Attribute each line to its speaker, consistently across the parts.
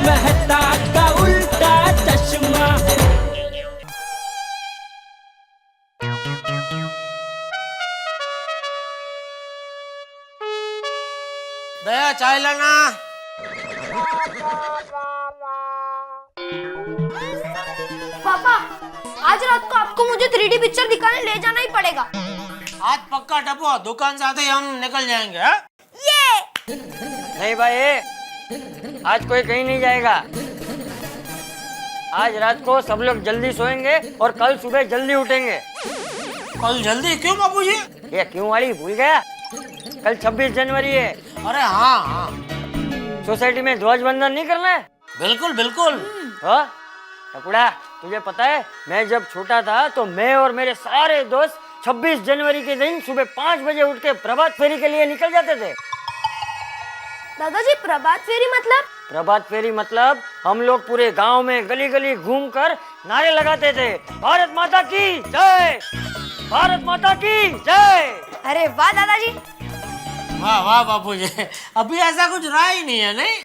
Speaker 1: मेहता का उल्टा चश्मा।
Speaker 2: दया चाय लाना।
Speaker 3: पापा, आज रात को आपको मुझे 3D पिक्चर दिखाने ले जाना ही पड़ेगा।
Speaker 2: आज पक्का टपो, दुकान से आते ही हम निकल जाएंगे। हा?
Speaker 3: ये
Speaker 4: नहीं भाई, आज कोई कहीं नहीं जाएगा। आज रात को सब लोग जल्दी सोएंगे और कल सुबह जल्दी उठेंगे।
Speaker 2: कल जल्दी क्यों बाबूजी?
Speaker 4: ये क्यों वाली भूल गया? कल 26 जनवरी है।
Speaker 2: अरे हाँ हाँ,
Speaker 4: सोसाइटी में ध्वजवंदन नहीं करना है?
Speaker 2: बिल्कुल बिल्कुल।
Speaker 4: हाँ? टपुड़ा, तुझे पता है मैं जब छोटा था तो मैं और मेरे सारे दोस्त 26 जनवरी के दिन सुबह 5 बजे उठ के प्रभात फेरी के लिए निकल जाते थे।
Speaker 3: दादाजी, प्रभात फेरी मतलब?
Speaker 4: प्रभात फेरी मतलब हम लोग पूरे गांव में गली गली घूमकर नारे लगाते थे, भारत माता की जय, भारत माता की जय।
Speaker 3: अरे वाह दादाजी।
Speaker 2: वाह वाह बाबूजी, अभी ऐसा कुछ रहा ही नहीं है, नहीं?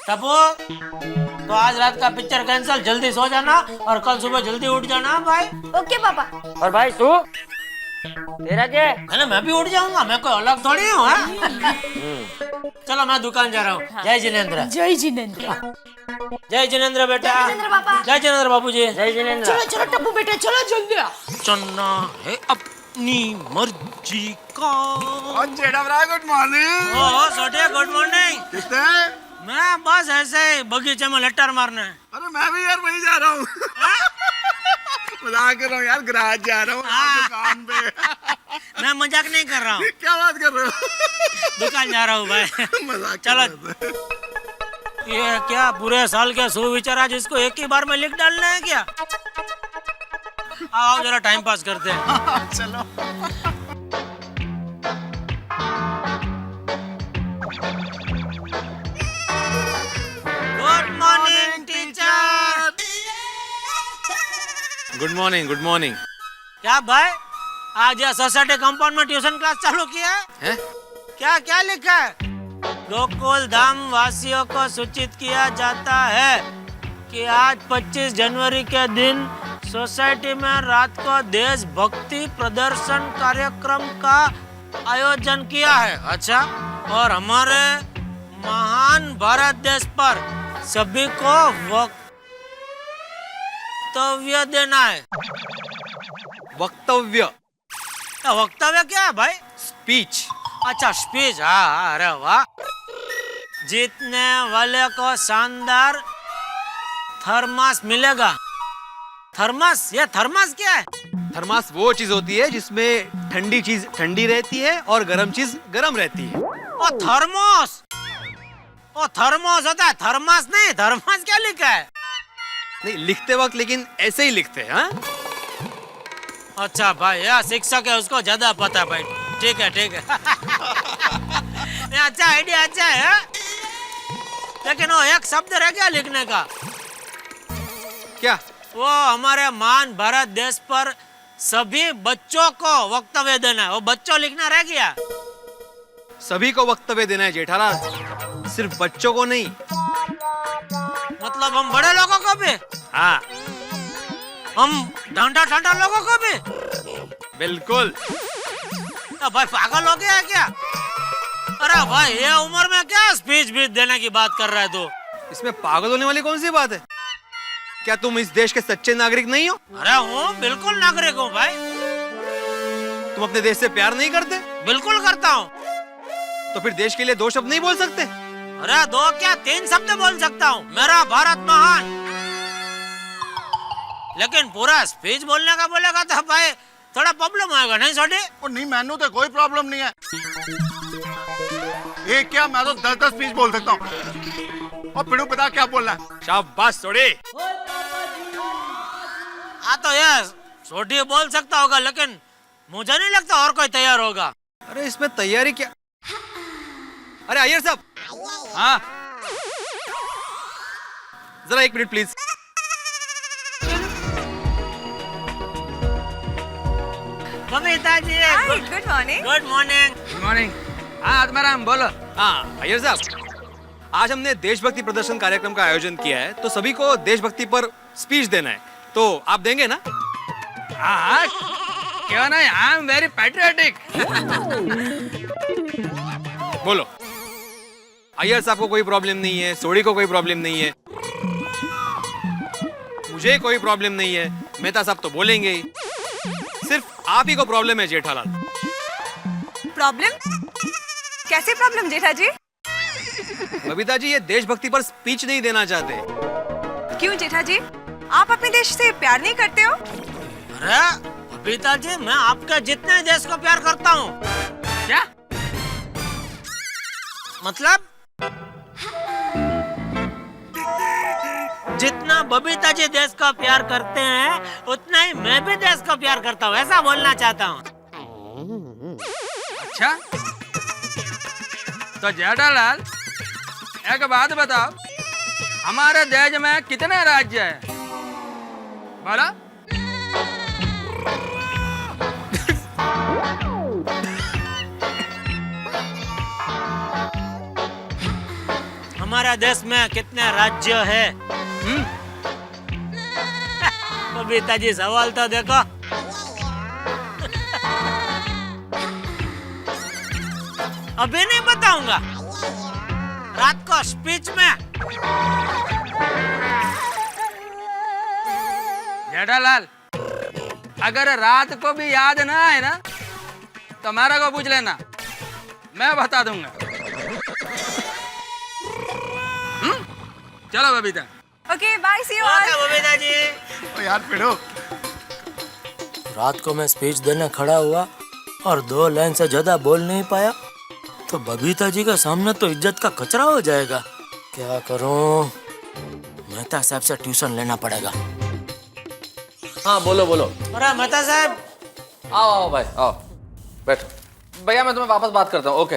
Speaker 2: टपो, तो आज रात का पिक्चर कैंसिल, जल्दी सो जाना और कल सुबह जल्दी उठ जाना भाई।
Speaker 3: ओके पापा।
Speaker 4: और भाई तू, तेरा क्या है?
Speaker 2: अरे मैं भी उठ जाऊंगा, मैं कोई अलग थोड़ी हूँ। चलो मैं दुकान जा रहा हूँ। हाँ। जय जिनेंद्र।
Speaker 3: जय जिनेंद्र।
Speaker 2: जय जिनेंद्र बेटा।
Speaker 3: जय जिनेंद्र पापा।
Speaker 2: जय जिनेंद्र बाबूजी।
Speaker 4: जय जिनेंद्र।
Speaker 3: चलो चलो टप्पू बेटा, चलो जल्दी।
Speaker 2: चलना है अपनी मर्जी का।
Speaker 5: Good morning.
Speaker 2: ओ सोटे, गुड मॉर्निंग।
Speaker 5: कितने?
Speaker 2: मैं बस ऐसे ही बगीचे में लट्टर मारने।
Speaker 5: अरे मैं भी यार वहीं जा रहा हूँ। मजाक कर रहा हूँ यार, गराज जा रहा हूँ दुकान पे।
Speaker 2: मैं मजाक नहीं कर रहा हूँ।
Speaker 5: क्या बात कर रहे हो?
Speaker 2: दुकान जा रहा हूँ भाई।
Speaker 5: मजाक
Speaker 2: चलो।
Speaker 5: कर रहे थे।
Speaker 2: ये क्या पूरे साल के सुविचार आज इसको एक ही बार में लिख डालना है क्या? आओ जरा टाइम पास करते हैं।
Speaker 5: चलो।
Speaker 2: Good morning teacher.
Speaker 5: Good morning, good morning.
Speaker 2: क्या भाई, आज यह सोसाइटी कंपाउंड में ट्यूशन क्लास चालू किया है? क्या क्या लिखा है? गोकुल धाम वासियों को सूचित किया जाता है कि आज 25 जनवरी के दिन सोसाइटी में रात को देशभक्ति प्रदर्शन कार्यक्रम का आयोजन किया है। अच्छा, और हमारे महान भारत देश पर सभी को वक्तव्य देना है।
Speaker 5: वक्तव्य?
Speaker 2: वक्तव्य क्या है भाई?
Speaker 5: स्पीच।
Speaker 2: अच्छा स्पीच, हाँ, अरे वाह। जीतने वाले को शानदार थर्मास मिलेगा। थर्मास? ये थर्मास क्या है?
Speaker 6: थर्मास वो चीज होती है जिसमें ठंडी चीज ठंडी रहती है और गर्म चीज गर्म रहती है।
Speaker 2: ओ थर्मोस, ओ थर्मोस होता है, थर्मास नहीं। थर्मास क्या लिखा है?
Speaker 6: नहीं लिखते वक्त लेकिन ऐसे ही लिखते हैं। हाँ?
Speaker 2: अच्छा भाई, यह शिक्षक है, उसको ज्यादा पता है भाई। ठीक है ठीक है। अच्छा आइडिया, अच्छा है, हा? लेकिन वो एक शब्द रह गया लिखने का।
Speaker 6: क्या?
Speaker 2: वो हमारे महान भारत देश पर सभी बच्चों को वक्तव्य देना है, वो बच्चों लिखना रह गया।
Speaker 6: सभी को वक्तव्य देना है जेठालाल, सिर्फ बच्चों को नहीं।
Speaker 2: मतलब हम बड़े लोगों को भी?
Speaker 6: हाँ
Speaker 2: हम डांडा डांडा लोगों को भी?
Speaker 6: बिल्कुल।
Speaker 2: तो भाई पागल हो गया है क्या? अरे भाई, ये उम्र में क्या स्पीच भी देने की बात कर रहा है तू?
Speaker 6: इसमें पागल होने वाली कौन सी बात है? क्या तुम इस देश के सच्चे नागरिक नहीं हो?
Speaker 2: अरे हूँ, बिल्कुल नागरिक हूँ भाई।
Speaker 6: तुम अपने देश से प्यार नहीं करते?
Speaker 2: बिल्कुल करता हूँ।
Speaker 6: तो फिर देश के लिए 2 शब्द नहीं बोल सकते?
Speaker 2: अरे 2 क्या 3 शब्द बोल सकता हूँ। मेरा भारत महान। लेकिन पूरा स्पीच बोलने का बोलेगा तो भाई थोड़ा प्रॉब्लम आएगा, नहीं सोटी?
Speaker 5: और नहीं, मैंने तो कोई प्रॉब्लम नहीं है। ये क्या, मैं तो 10 स्पीच बोल सकता हूँ। और पिड़ू बता क्या बोलना है?
Speaker 6: शाबाश सोडी।
Speaker 2: हाँ तो ये सोटी बोल सकता होगा, लेकिन मुझे नहीं लगता और कोई तैयार होगा।
Speaker 6: अरे इसमें तैयारी क्या? अरे अय्यर साहब। हाँ जरा 1 minute please.
Speaker 2: Kavita ji,
Speaker 3: good morning.
Speaker 2: Good morning.
Speaker 6: Good morning. हाँ आत्माराम बोलो। हाँ अय्यर साहब, आज हमने देशभक्ति प्रदर्शन कार्यक्रम का आयोजन किया है, तो सभी को देशभक्ति पर स्पीच देना है, तो आप देंगे ना?
Speaker 7: हाँ, क्यों नहीं? I am very patriotic.
Speaker 6: बोलो। अय्यर साहब को कोई प्रॉब्लम नहीं है, सोडी को कोई प्रॉब्लम नहीं है, मुझे कोई प्रॉब्लम नहीं है, मेहता साहब तो बोलेंगे ही। सिर्फ आप ही को प्रॉब्लम है जेठालाल।
Speaker 8: प्रॉब्लम? कैसे प्रॉब्लम जेठा जी?
Speaker 6: बबीता जी ये देशभक्ति पर स्पीच नहीं देना चाहते।
Speaker 8: क्यों जेठा जी? आप अपने देश से प्यार नहीं करते हो?
Speaker 2: अरे बबीता जी, मैं आपके जितने देश को प्यार करता हूँ।
Speaker 7: क्या
Speaker 2: मतलब? जितना बबीता जी देश को प्यार करते हैं उतना ही मैं भी देश को प्यार करता हूँ, ऐसा बोलना चाहता हूँ।
Speaker 7: अच्छा, तो जेठालाल एक बात बताओ, हमारे देश में कितने राज्य हैं? बोला।
Speaker 2: हमारे देश में कितने राज्य है? बबीता जी सवाल तो देखो। अभी नहीं बताऊंगा, रात को स्पीच में।
Speaker 7: जेठालाल, अगर रात को भी याद ना आए ना तो मेरे को पूछ लेना, मैं बता दूंगा। चलो Babita.
Speaker 8: Okay, bye, see you
Speaker 2: okay
Speaker 8: all.
Speaker 2: Babita ji.
Speaker 5: ओ यार पिड़ो,
Speaker 1: रात को मैं स्पीच देने खड़ा हुआ और 2 लाइन से ज्यादा बोल नहीं पाया तो बबीता जी के सामने तो इज्जत का कचरा हो जाएगा। क्या करूं? मेहता साहब से ट्यूशन लेना पड़ेगा।
Speaker 9: हाँ बोलो बोलो।
Speaker 2: अरे मेहता साहब,
Speaker 9: आओ आओ भाई आओ, बैठो। भैया मैं तुम्हें वापस बात करता हूँ। ओके,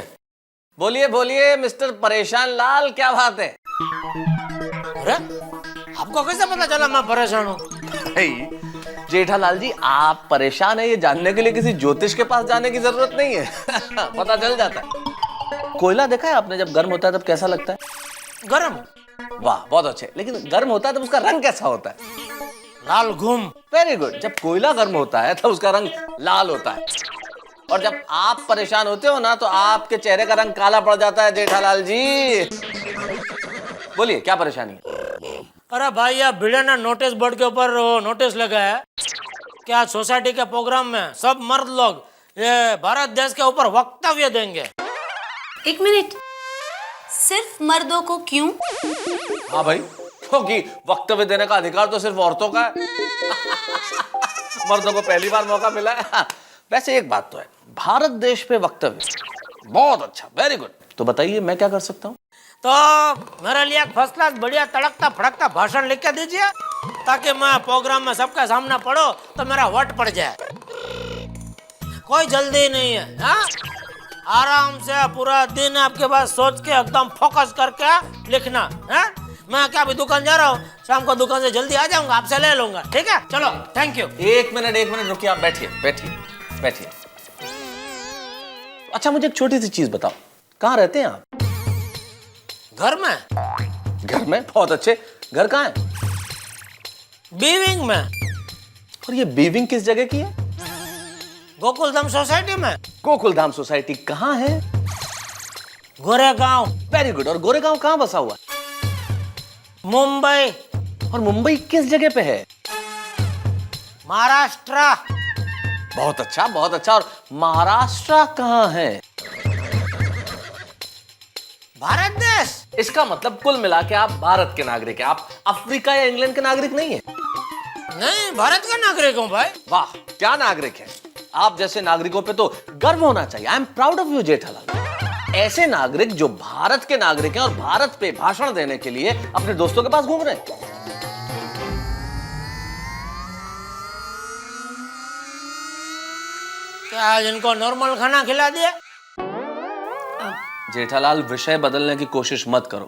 Speaker 9: बोलिए बोलिए मिस्टर परेशान लाल, क्या बात है?
Speaker 2: अरे आपको कैसे पता चला मैं परेशान हूँ?
Speaker 9: जेठालाल जी, आप परेशान है ये जानने के लिए किसी ज्योतिष के पास जाने की जरूरत नहीं है। पता चल जाता है। कोयला देखा है आपने, जब गर्म होता है तब कैसा लगता है?
Speaker 2: गरम।
Speaker 9: वाह बहुत अच्छे। लेकिन गर्म होता है तब उसका रंग कैसा होता है?
Speaker 2: लाल घूम।
Speaker 9: Very good. जब कोयला गर्म होता है तब उसका रंग लाल होता है, और जब आप परेशान होते हो ना तो आपके चेहरे का रंग काला पड़ जाता है जेठालाल जी। बोलिए क्या परेशानी है?
Speaker 2: अरे भाई, ये भिड़े ने नोटिस बोर्ड के ऊपर नोटिस लगाया है कि आज सोसाइटी के प्रोग्राम में सब मर्द लोग ये भारत देश के ऊपर वक्तव्य देंगे।
Speaker 10: 1 मिनट, सिर्फ मर्दों को क्यों?
Speaker 9: हाँ भाई, क्योंकि वक्तव्य देने का अधिकार तो सिर्फ औरतों का है। मर्दों को पहली बार मौका मिला है। वैसे एक बात तो है, भारत देश पे वक्तव्य बहुत अच्छा, वेरी गुड। तो बताइए मैं क्या कर सकता हूँ?
Speaker 2: तो मेरे लिए एक फर्स्ट क्लास बढ़िया तड़कता फड़कता भाषण लिख के दीजिए, ताकि मैं प्रोग्राम में सबका सामना पढ़ो तो मेरा वट पड़ जाए। कोई जल्दी नहीं है, हाँ? आराम से पूरा दिन आपके पास सोच के एकदम फोकस करके लिखना है। मैं क्या अभी दुकान जा रहा हूँ, शाम को दुकान से जल्दी आ जाऊंगा, आपसे ले लूंगा। ठीक है, चलो, थैंक यू।
Speaker 9: एक मिनट रुकिए, आप बैठिए बैठिए बैठिए। अच्छा मुझे एक छोटी सी चीज बताओ, कहाँ रहते हैं आप?
Speaker 2: घर में।
Speaker 9: घर में? बहुत अच्छे। घर कहाँ है?
Speaker 2: बीविंग में।
Speaker 9: और ये बीविंग किस जगह की है?
Speaker 2: गोकुलधाम सोसाइटी में।
Speaker 9: गोकुलधाम सोसाइटी कहाँ है?
Speaker 2: गोरेगांव।
Speaker 9: Very good. और गोरेगांव कहाँ बसा हुआ है?
Speaker 2: मुंबई।
Speaker 9: और मुंबई किस जगह पे है?
Speaker 2: महाराष्ट्र।
Speaker 9: बहुत अच्छा बहुत अच्छा। और महाराष्ट्र कहाँ है?
Speaker 2: भारत देश।
Speaker 9: इसका मतलब कुल मिला के आप भारत के नागरिक हैं, आप अफ्रीका या इंग्लैंड के नागरिक नहीं है।
Speaker 2: नहीं, भारत का नागरिक हूँ भाई।
Speaker 9: वाह क्या नागरिक है। आप जैसे नागरिकों पे तो गर्व होना चाहिए। I am proud of you Jethalal. ऐसे नागरिक जो भारत के नागरिक हैं और भारत पे भाषण देने के लिए अपने दोस्तों के पास घूम रहे हैं।
Speaker 2: क्या आज इनको नॉर्मल खाना खिला दिया?
Speaker 9: जेठालाल विषय बदलने की कोशिश मत करो।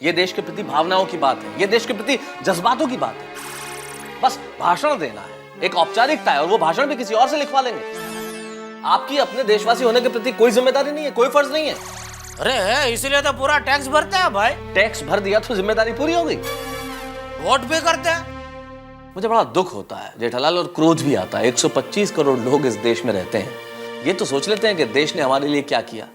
Speaker 9: ये देश के प्रति भावनाओं की बात है, ये देश के प्रति जज्बातों की बात है। बस भाषण देना है, एक औपचारिकता है, और वो भाषण भी किसी और से लिखवा लेंगे। आपकी अपने देशवासी होने के प्रति कोई जिम्मेदारी नहीं है, कोई फर्ज नहीं है।
Speaker 2: अरे इसलिए तो पूरा टैक्स भरते हैं भाई,
Speaker 9: टैक्स भर दिया तो जिम्मेदारी पूरी हो गई।
Speaker 2: वोट भी करते हैं।
Speaker 9: मुझे बड़ा दुख होता है जेठालाल, और क्रोध भी आता है। 125 करोड़ लोग इस देश में रहते हैं। ये तो सोच लेते हैं कि देश ने हमारे लिए क्या किया,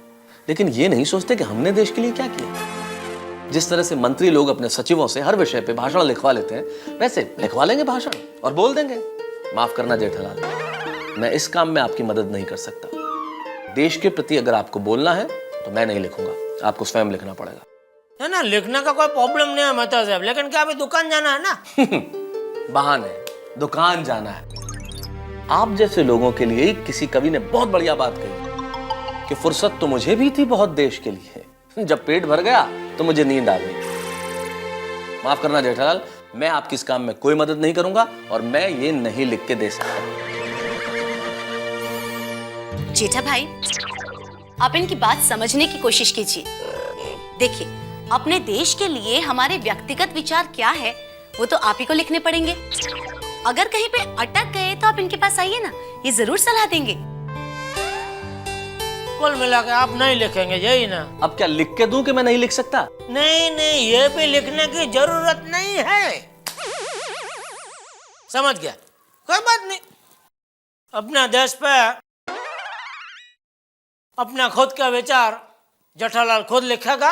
Speaker 9: लेकिन ये नहीं सोचते कि हमने देश के लिए क्या किया। जिस तरह से मंत्री लोग अपने सचिवों से हर विषय पे भाषण लिखवा लेते हैं, वैसे लिखवा लेंगे भाषण और बोल देंगे। माफ करना जेठालाल, मैं इस काम में आपकी मदद नहीं कर सकता। देश के प्रति अगर आपको बोलना है तो मैं नहीं लिखूंगा, आपको स्वयं लिखना पड़ेगा।
Speaker 2: है ना, लिखने का कोई प्रॉब्लम नहीं है मेहता साहब, लेकिन क्या अभी दुकान जाना है ना।
Speaker 9: बहाने, दुकान जाना है। आप जैसे लोगों के लिए किसी कवि ने बहुत बढ़िया बात कही कि फुर्सत तो मुझे भी थी बहुत देश के लिए, जब पेट भर गया तो मुझे नींद आ गई। माफ करना जेठालाल, मैं आपकी इस काम में कोई मदद नहीं करूंगा और मैं ये नहीं लिख के दे सकता।
Speaker 10: जेठा भाई, आप इनकी बात समझने की कोशिश कीजिए। देखिए, अपने देश के लिए हमारे व्यक्तिगत विचार क्या है वो तो आप ही को लिखने पड़ेंगे। अगर कहीं पे अटक गए तो आप इनके पास आइए ना, ये जरूर सलाह देंगे।
Speaker 2: कुल मिला के आप नहीं लिखेंगे, यही ना?
Speaker 9: अब क्या लिख के दूं कि मैं नहीं लिख सकता?
Speaker 2: नहीं नहीं, ये भी लिखने की जरूरत नहीं है। समझ गया, कोई बात नहीं। अपना देश पे अपना खुद का विचार जेठालाल खुद लिखेगा।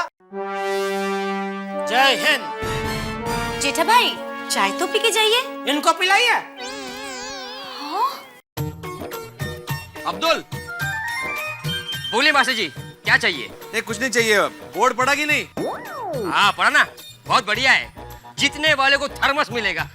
Speaker 2: जय हिंद।
Speaker 10: जेठा भाई, चाय तो पी के जाइए।
Speaker 2: इनको पिलाइए।
Speaker 7: अब्दुल, बोलिए मास्टर जी, क्या चाहिए?
Speaker 6: नहीं कुछ नहीं चाहिए। बोर्ड पड़ा कि नहीं?
Speaker 7: हाँ पढ़ा ना, बहुत बढ़िया है। जीतने वाले को थर्मस मिलेगा।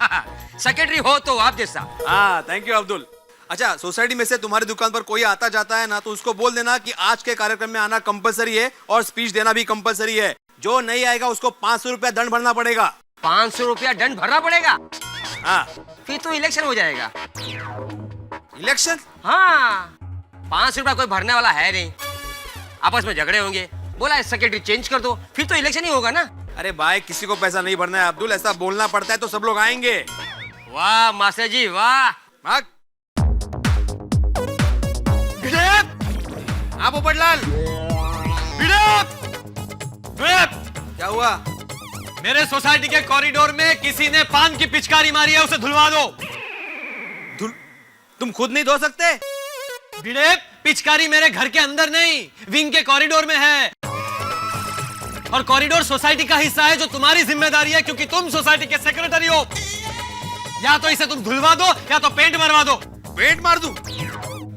Speaker 7: सेक्रेटरी हो तो आप जैसा।
Speaker 6: हाँ थैंक यू अब्दुल। अच्छा, सोसाइटी में से तुम्हारी दुकान पर कोई आता जाता है ना, तो उसको बोल देना कि आज के कार्यक्रम में आना कंपलसरी है और स्पीच देना भी कंपलसरी है। जो नहीं आएगा उसको 500 रुपया दंड भरना पड़ेगा।
Speaker 7: 500 रुपया दंड भरना पड़ेगा?
Speaker 6: हाँ।
Speaker 7: फिर तो इलेक्शन हो जाएगा।
Speaker 6: इलेक्शन?
Speaker 7: हाँ, 500 रुपया कोई भरने वाला है नहीं। आपस में झगड़े होंगे, बोला सेक्रेटरी चेंज कर दो, फिर तो इलेक्शन ही होगा ना।
Speaker 6: अरे भाई, किसी को पैसा नहीं भरना है अब्दुल, ऐसा बोलना पड़ता है तो सब लोग आएंगे।
Speaker 7: वाह मास्टर जी वाह।
Speaker 6: आप पोपटलाल, क्या हुआ? मेरे सोसाइटी के कॉरिडोर में किसी ने पान की पिचकारी मारी है, उसे धुलवा दो। तुम खुद नहीं धो सकते? पिचकारी मेरे घर के अंदर नहीं, विंग के कॉरिडोर में है। और कॉरिडोर सोसाइटी का हिस्सा है जो तुम्हारी जिम्मेदारी है, क्योंकि तुम सोसाइटी के सेक्रेटरी हो। या तो इसे तुम धुलवा दो या तो पेंट मरवा दो। पेंट मार दूं?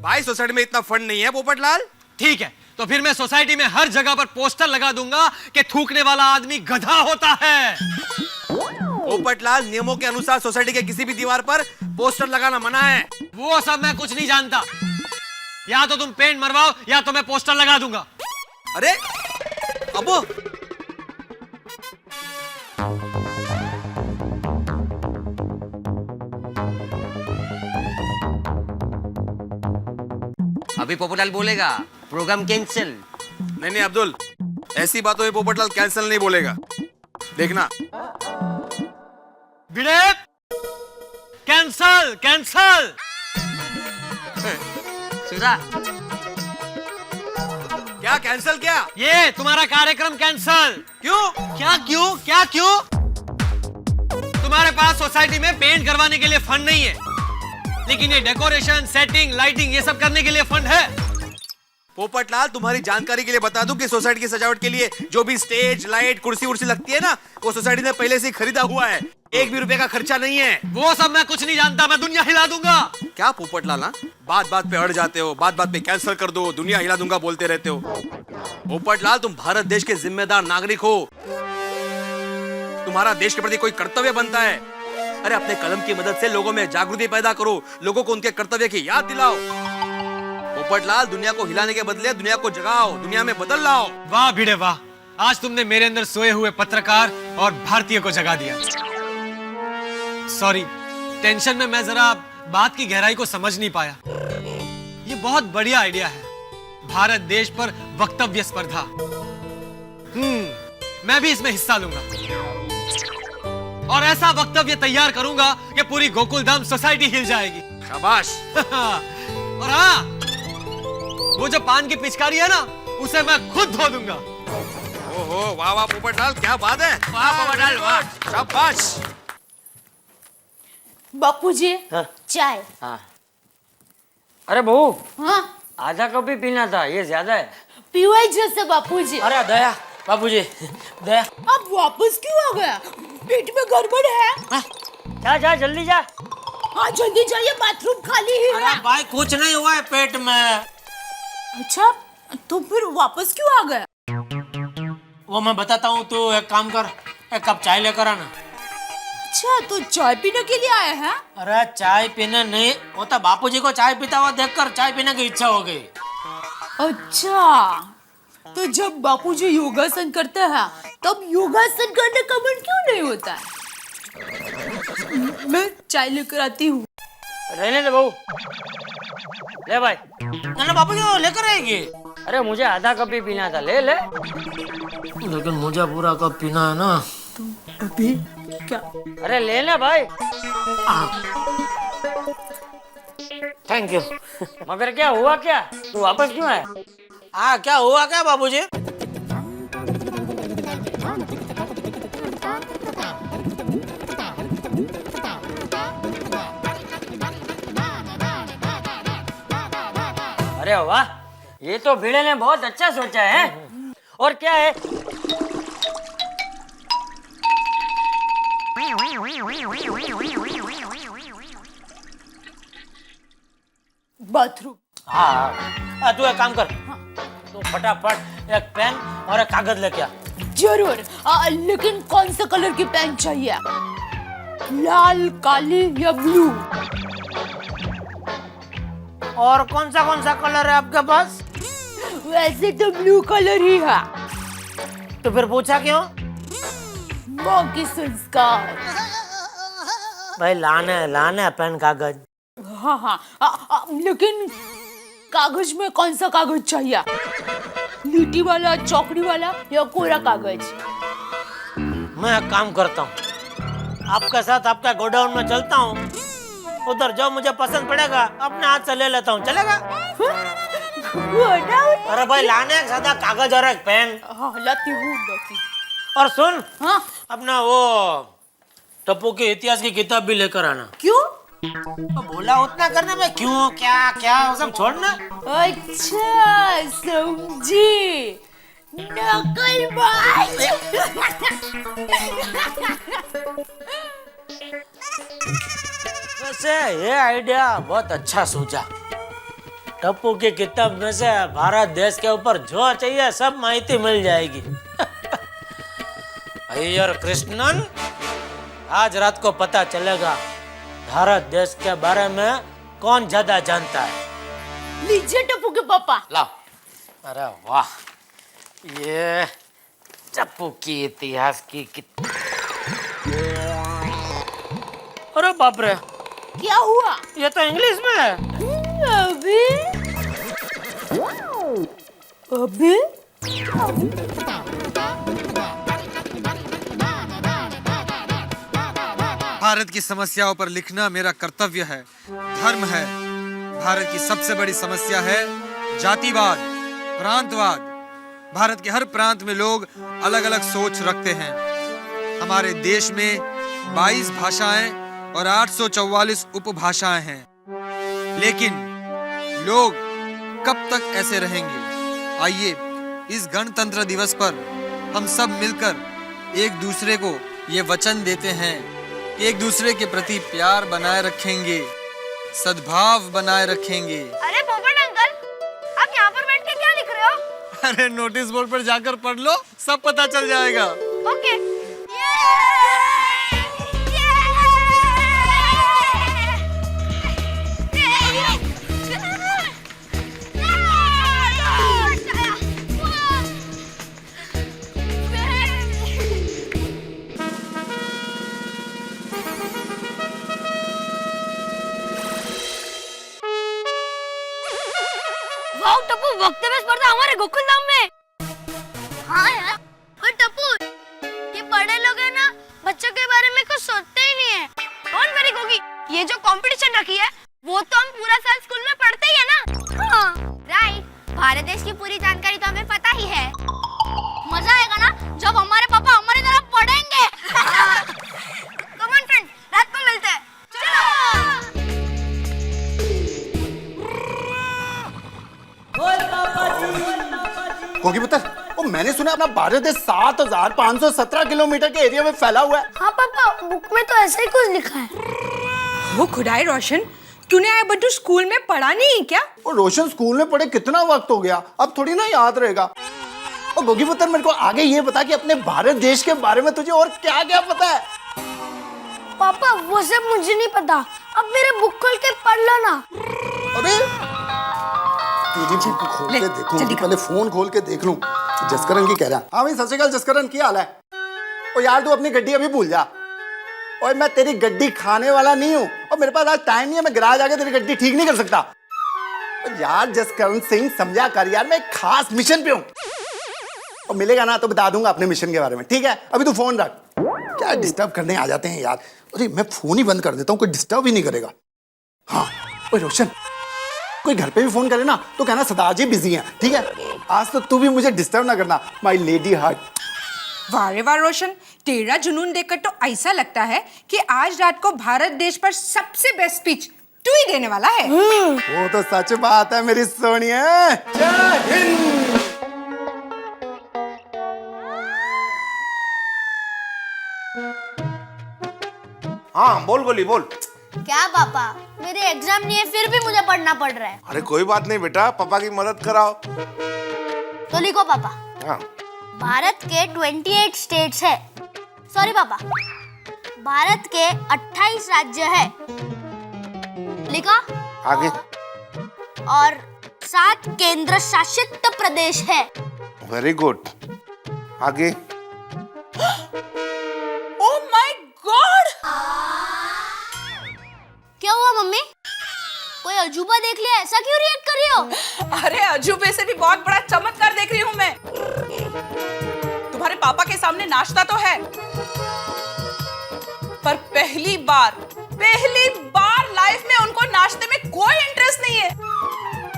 Speaker 6: भाई सोसाइटी में इतना फंड नहीं है पोपटलाल। ठीक है, तो फिर मैं सोसाइटी में हर जगह पर पोस्टर लगा दूंगा कि थूकने वाला आदमी गधा होता है। पोपटलाल, नियमों के अनुसार सोसाइटी के किसी भी दीवार पर पोस्टर लगाना मना है। वो सब मैं कुछ नहीं जानता। या तो तुम पेंट मरवाओ या तो मैं पोस्टर लगा दूंगा। अरे अबो,
Speaker 7: अभी पोपटलाल बोलेगा प्रोग्राम कैंसिल।
Speaker 6: नहीं नहीं अब्दुल, ऐसी बातों में पोपटलाल कैंसिल नहीं बोलेगा, देखना। Cancel cancel.
Speaker 7: सुधा,
Speaker 6: क्या कैंसल? क्या ये तुम्हारा कार्यक्रम कैंसल? क्यों? क्या क्यों? क्या क्यों? तुम्हारे पास सोसाइटी में पेंट करवाने के लिए फंड नहीं है, लेकिन ये डेकोरेशन, सेटिंग, लाइटिंग ये सब करने के लिए फंड है। पोपटलाल, तुम्हारी जानकारी के लिए बता दूं कि सोसाइटी की सजावट के लिए जो भी स्टेज, लाइट, कुर्सी उर्सी लगती है ना, वो सोसाइटी ने पहले से ही खरीदा हुआ है। 1 भी रुपए का खर्चा नहीं है। वो सब मैं कुछ नहीं जानता, मैं दुनिया हिला दूंगा। क्या पोपटलाल, बात बात पे अड़ जाते हो, बात बात पे कैंसिल कर दो, दुनिया हिला दूंगा बोलते रहते हो। पोपटलाल, तुम भारत देश के जिम्मेदार नागरिक हो, तुम्हारा देश के प्रति कोई कर्तव्य बनता है। अरे अपने कलम की मदद से लोगों में जागृति पैदा करो, लोगों को उनके कर्तव्य की याद दिलाओ। पोपटलाल, दुनिया को हिलाने के बदले दुनिया को जगाओ, दुनिया में बदल लाओ। वाह भिड़े वाह, आज तुमने मेरे अंदर सोए हुए पत्रकार और भारतीय को जगा दिया। सॉरी, टेंशन में मैं जरा बात की गहराई को समझ नहीं पाया। ये बहुत बढ़िया आइडिया है, भारत देश पर वक्तव्य स्पर्धा। मैं भी इसमें हिस्सा लूंगा और ऐसा वक्तव्य तैयार करूंगा कि पूरी गोकुलधाम सोसाइटी हिल जाएगी। शाबाश। और हाँ, वो जो पान की पिचकारी है ना, उसे मैं खुद धो दूंगा।
Speaker 7: ओहो वाह वाह पोपटलाल, क्या बात है, वाह पोपटलाल वाह, शाबाश।
Speaker 10: बापूजी
Speaker 4: हाँ।
Speaker 10: चाय।
Speaker 4: हाँ। अरे बहू,
Speaker 10: हाँ
Speaker 4: आधा कप ही पीना था, ये ज्यादा है।
Speaker 10: पीवाई जैसे बापूजी।
Speaker 1: अरे दया बाबूजी, दया
Speaker 10: अब वापस क्यों आ गया? पेट में गड़बड़ है?
Speaker 4: जा जा जल्दी जा।
Speaker 10: हाँ जल्दी जाइए, बाथरूम खाली ही
Speaker 1: अरे
Speaker 10: है।
Speaker 1: भाई कुछ नहीं हुआ है पेट में।
Speaker 10: अच्छा तो फिर वापस क्यों आ गया?
Speaker 1: वो मैं बताता हूँ, तू एक काम कर, एक कप चाय लेकर आना।
Speaker 10: अच्छा तो चाय पीने के लिए आए हैं?
Speaker 1: अरे चाय पीने नहीं, वो तो बापूजी को चाय पीता हुआ देखकर चाय पीने की इच्छा हो गई।
Speaker 10: अच्छा तो जब बापूजी योगासन करते हैं तब योगासन करने का मन क्यों नहीं होता है? मैं चाय लेकर आती हूँ।
Speaker 4: रहने दे बहू, ले भाई।
Speaker 1: ना बापूजी वो लेकर आएगी।
Speaker 4: अरे मुझे आधा कप ही पीना था, ले ले।
Speaker 1: लेकिन मुझे पूरा कप पीना है ना।
Speaker 10: अभी क्या?
Speaker 4: अरे लेना भाई।
Speaker 1: Thank you.
Speaker 4: मगर क्या हुआ, क्या तू वापस क्यों आया?
Speaker 1: हाँ क्या हुआ क्या बाबूजी?
Speaker 4: अरे वाह, ये तो भिड़े ने बहुत अच्छा सोचा है। और क्या है?
Speaker 10: बाथरूम।
Speaker 1: हाँ तू एक काम कर, तू फटाफट एक पेन और एक कागज लेके आ।
Speaker 10: जरूर। लेकिन कौन सा कलर की पेन चाहिए? लाल, काली या ब्लू?
Speaker 1: और कौन सा कलर है आपके पास?
Speaker 10: वैसे तो ब्लू कलर ही है।
Speaker 1: तो फिर पूछा क्यों?
Speaker 10: माँ की संस्कार।
Speaker 1: भाई लाने पेन कागज।
Speaker 10: हाँ हाँ लेकिन कागज में कौन सा कागज चाहिए? लीटी वाला, चौकड़ी वाला या कोरा कागज?
Speaker 1: मैं एक काम करता हूँ, आपके साथ आपका गोडाउन में चलता हूँ, उधर जो मुझे पसंद पड़ेगा अपने हाथ से ले लेता हूँ, चलेगा? अरे भाई लाने एक सादा कागज और एक पेन।
Speaker 10: हाँ लाती हूँ।
Speaker 1: और सुन,
Speaker 10: हाँ
Speaker 1: अपना वो टप्पू के इतिहास की किताब भी लेकर आना।
Speaker 10: क्यों?
Speaker 1: तो बोला उतना करने में क्यों, क्या क्या वो सब छोड़ना।
Speaker 10: अच्छा समझी, नकलबाज।
Speaker 1: वैसे ये आइडिया बहुत अच्छा सोचा। टप्पू की किताब में से भारत देश के ऊपर जो चाहिए सब माहिती मिल जाएगी। अय्यर कृष्णन, आज रात को पता चलेगा भारत देश के बारे में कौन ज्यादा जानता है।
Speaker 10: लीजिए टप्पू के पापा।
Speaker 1: लाओ। अरे वाह, ये टप्पू की इतिहास की किताब। अरे बाप रे,
Speaker 10: क्या हुआ?
Speaker 1: ये तो इंग्लिश में है।
Speaker 10: अभी अभी
Speaker 6: भारत की समस्याओं पर लिखना मेरा कर्तव्य है, धर्म है। भारत की सबसे बड़ी समस्या है जातिवाद, प्रांतवाद। भारत के हर प्रांत में लोग अलग अलग सोच रखते हैं। हमारे देश में 22 भाषाएं और 844 उपभाषाएं हैं, लेकिन लोग कब तक ऐसे रहेंगे? आइए इस गणतंत्र दिवस पर हम सब मिलकर एक दूसरे को ये वचन देते हैं कि एक दूसरे के प्रति प्यार बनाए रखेंगे, सद्भाव बनाए रखेंगे।
Speaker 3: अरे पोपट अंकल, आप यहाँ पर बैठ के क्या लिख रहे हो?
Speaker 6: अरे नोटिस बोर्ड पर जाकर पढ़ लो, सब पता चल जाएगा।
Speaker 3: ओके। वाओ टप्पू, वक्तव्य स्पर्धा हमारे गोकुल धाम में। हाँ यार, और टप्पू ये बड़े लोग हैं ना, बच्चों के बारे में कुछ सोचते ही नहीं है। कौन मेरी गोगी, ये जो कंपटीशन रखी है वो तो हम पूरा साल स्कूल में पढ़ते ही है ना। हाँ राइट, भारत देश की पूरी जानकारी तो हमें पता ही है। मजा आएगा ना जब हमारे पापा हमारी तरफ पढ़ेंगे। कम ऑन फ्रेंड, रात को मिलते हैं। चलो।
Speaker 5: गोगी पुत्र, वो मैंने सुना अपना भारत देश 7517 किलोमीटर के एरिया में फैला हुआ है।
Speaker 3: हाँ पापा, बुक में तो ऐसा ही कुछ लिखा है।
Speaker 8: वो खुदाई रोशन, तूने आया बट्टू स्कूल में पढ़ा नहीं क्या?
Speaker 5: और रोशन स्कूल में पढ़े कितना वक्त हो गया, अब थोड़ी ना याद रहेगा। और गोगी पुत्र, मेरे को आगे ये बता कि अपने भारत देश के बारे में तुझे और क्या क्या पता है?
Speaker 3: पापा वो सब मुझे नहीं पता, अब मेरे बुक खोल के पढ़ लो ना।
Speaker 5: अरे तेरी बुक खोल के देखूं, पहले फोन खोल के देख लूं। जसकरण की कह रहा। हाँ भाई, सत श्री अकाल जसकरण, क्या हाल है? और यार तू अपनी गड्डी अभी भूल जा। और मैं तेरी गड्डी खाने वाला नहीं हूँ, और मेरे पास आज टाइम नहीं है, मैं गैराज आके तेरी गड्डी ठीक नहीं कर सकता। और यार जसकरण सिंह, समझा कर यार, मैं एक खास मिशन पे हूँ, और मिलेगा ना तो बता दूंगा अपने मिशन के बारे में, ठीक है? अभी तू फोन रख। क्या डिस्टर्ब करने आ जाते हैं यार। अरे मैं फोन ही बंद कर देता हूँ, कोई डिस्टर्ब ही नहीं करेगा। हाँ ओए रोशन, कोई घर पे भी फोन करे ना तो कहना सरदार जी बिजी हैं, ठीक है? आज तो तू भी मुझे डिस्टर्ब ना करना, माय लेडी हार्ट।
Speaker 8: वाह रे वाह रोशन, तेरा जुनून देखकर तो ऐसा लगता है कि आज रात को भारत देश पर सबसे बेस्ट स्पीच तू ही देने वाला है।
Speaker 5: वो तो सच बात है मेरी सोनिया। जय हिंद।
Speaker 11: हाँ बोल गोली बोल।
Speaker 3: क्या पापा, मेरे एग्जाम नहीं है फिर भी मुझे पढ़ना पड़ रहा है।
Speaker 11: अरे कोई बात नहीं बेटा, पापा की मदद कराओ।
Speaker 3: तो लिखो पापा।
Speaker 11: हाँ।
Speaker 3: भारत के 28 स्टेट्स है। सॉरी पापा, भारत के 28 राज्य है। लिखा?
Speaker 11: आगे।
Speaker 3: और 7 केंद्र शासित प्रदेश है।
Speaker 11: Very good. आगे।
Speaker 8: Oh my god!
Speaker 3: क्या हुआ मम्मी? कोई अजूबा देख लिया, ऐसा क्यों रिएक्ट कर रही हो?
Speaker 8: अरे अजूबे से भी बहुत बड़ा चमत्कार देख रही हूँ मैं। तुम्हारे पापा के सामने नाश्ता तो है, पर पहली बार लाइफ में उनको नाश्ते में कोई इंटरेस्ट नहीं है।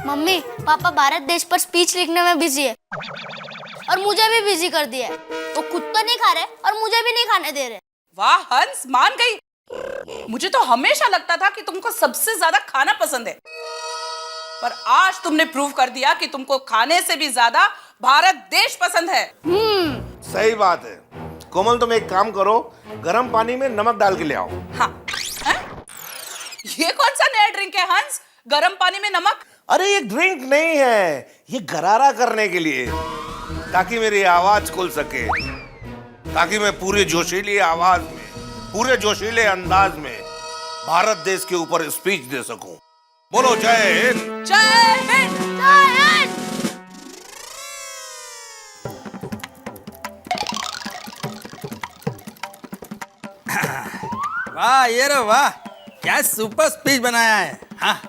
Speaker 3: मम्मी, पापा भारत देश पर स्पीच लिखने में बिजी है, और मुझे भी बिजी कर दिया है। वो खुद तो नहीं खा रहे और मुझे भी नहीं खाने दे रहे।
Speaker 8: वाह हंस, मान गई। मुझे तो हमेशा लगता था कि तुमको सबसे ज्यादा खाना पसंद है, पर आज तुमने प्रूव कर दिया कि तुमको खाने से भी ज्यादा भारत देश पसंद है।
Speaker 11: सही बात है। कोमल, तुम एक काम करो, गर्म पानी में नमक डाल के ले आओ।
Speaker 8: हाँ। ये कौन सा नया ड्रिंक है हंस, गर्म पानी में नमक?
Speaker 11: अरे ये ड्रिंक नहीं है, ये गरारा करने के लिए, ताकि मेरी आवाज खुल सके, ताकि मैं पूरे जोशीली आवाज में, पूरे जोशीले अंदाज में भारत देश के ऊपर स्पीच दे सकूं। बोलो जय हिंद।
Speaker 8: जय हिंद।
Speaker 3: जय हिंद।
Speaker 7: वाह ये रे वाह, क्या सुपर स्पीच बनाया है। हाँ,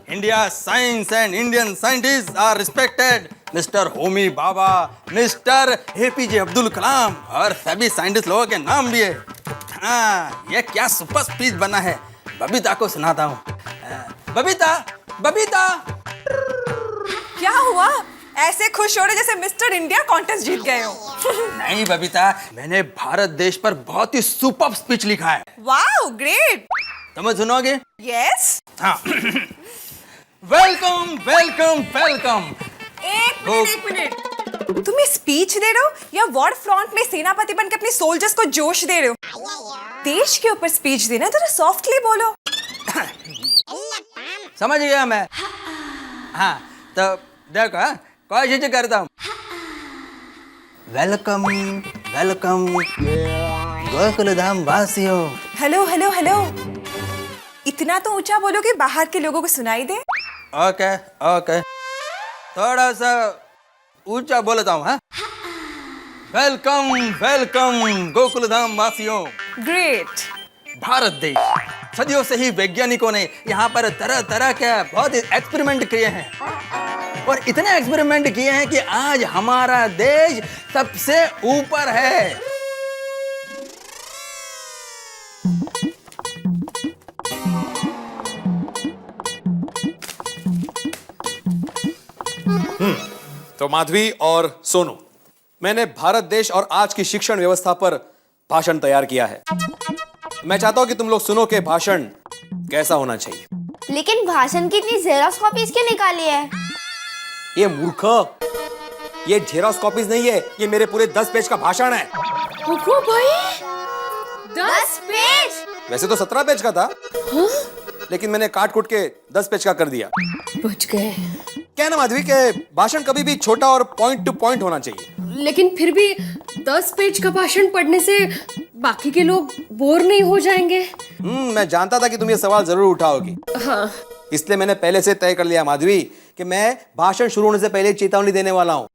Speaker 7: India science and Indian scientist are respected. Mister Homi Bhabha, mister APJ Abdul Kalam और सभी साइंटिस्ट लोगों के नाम भी है। हाँ, ये क्या सुपर स्पीच बना है। बबीता को सुनाता हूँ। बबीता, बबीता।
Speaker 8: क्या हुआ? ऐसे खुश हो रहे जैसे मिस्टर इंडिया कॉन्टेस्ट जीत गए हो।
Speaker 7: नहीं बबीता, मैंने भारत देश पर बहुत ही सुपर स्पीच लिखा है।
Speaker 8: Wow great.
Speaker 7: तुम सुनोगे?
Speaker 8: यस।
Speaker 7: हाँ। Welcome welcome welcome.
Speaker 8: एक मिनट, तुम ये स्पीच दे रहे हो या वॉर फ्रंट में सेनापति बन के अपने सोल्जर्स को जोश दे रहे हो? देश के ऊपर स्पीच देना थोड़ा सॉफ्टली बोलो।
Speaker 7: समझ गया मैं। हाँ तो देखो, कोई चीज करता हूँ। वेलकम वेलकम गोकुल धाम वासियों।
Speaker 8: हेलो हेलो हेलो, इतना तो ऊंचा बोलो कि बाहर के लोगों को सुनाई दे।
Speaker 7: ओके ओके, थोड़ा सा ऊंचा बोलता हूँ। हाँ, वेलकम वेलकम गोकुल धाम वासियों।
Speaker 8: ग्रेट।
Speaker 7: भारत देश, सदियों से ही वैज्ञानिकों ने यहाँ पर तरह तरह के बहुत एक्सपेरिमेंट किए हैं, और इतने एक्सपेरिमेंट किए हैं कि आज हमारा देश सबसे ऊपर है।
Speaker 12: तो माधवी और सोनू,
Speaker 7: मैंने भारत देश और आज की शिक्षण व्यवस्था पर भाषण तैयार किया है। मैं चाहता हूं कि तुम लोग सुनो कि भाषण कैसा होना चाहिए।
Speaker 3: लेकिन भाषण की इतनी जेरॉक्स कॉपीज क्यों निकाली है?
Speaker 7: ये मूर्ख, ये जेरॉक्स कॉपीज नहीं है, ये मेरे पूरे 10 पेज का भाषण है।
Speaker 3: रुको भाई, 10 पेज?
Speaker 7: वैसे तो 17 पेज का था, लेकिन मैंने काट कूट के 10 पेज का कर दिया।
Speaker 12: बच गए।
Speaker 7: क्या है ना माधवी के भाषण कभी भी छोटा और पॉइंट टू पॉइंट होना चाहिए।
Speaker 12: लेकिन फिर भी 10 पेज का भाषण पढ़ने से बाकी के लोग बोर नहीं हो जाएंगे?
Speaker 7: मैं जानता था कि तुम ये सवाल जरूर उठाओगी।
Speaker 12: हाँ।
Speaker 7: इसलिए मैंने पहले से तय कर लिया माधवी कि मैं भाषण शुरू होने से पहले चेतावनी देने वाला हूँ।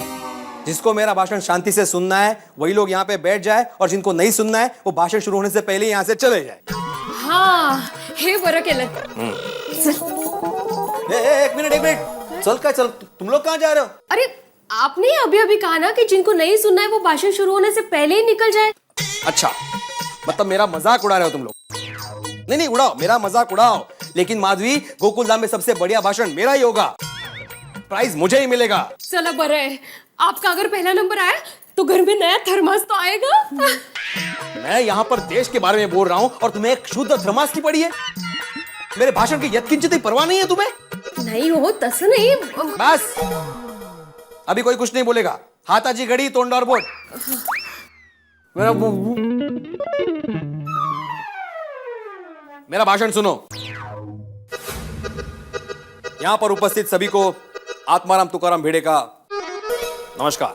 Speaker 7: जिसको मेरा भाषण शांति से सुनना है वही लोग यहाँ पे बैठ जाए, और जिनको नहीं सुनना है वो भाषण शुरू होने से पहले यहाँ से चले जाए।
Speaker 12: हाँ, हे बरं केलं।
Speaker 7: एक मिनट, चल क्या चल, तुम लोग कहाँ जा रहे हो?
Speaker 12: अरे आपने अभी अभी कहा ना कि जिनको नहीं सुनना है वो भाषण शुरू होने से पहले ही निकल जाए।
Speaker 7: अच्छा, मतलब मेरा मजाक उड़ा रहे हो तुम लोग? नहीं उड़ाओ, मेरा मजाक उड़ाओ, लेकिन माधवी गोकुल धाम में सबसे बढ़िया भाषण मेरा ही होगा, प्राइज मुझे ही मिलेगा।
Speaker 12: चलो बरं है, आपका अगर पहला नंबर आया तो घर में नया थर्मास तो आएगा।
Speaker 7: मैं यहाँ पर देश के बारे में बोल रहा हूँ और तुम्हें एक शुद्ध थर्मास की पड़ी है। मेरे भाषण की यत्किंचित परवाह नहीं है तुम्हें?
Speaker 12: नहीं हो, तसं नहीं।
Speaker 7: बस अभी कोई कुछ नहीं बोलेगा। हाताची घडी तोंडावर बोट। मेरा भाषण सुनो। यहां पर उपस्थित सभी को आत्माराम तुकाराम भिड़े का नमस्कार।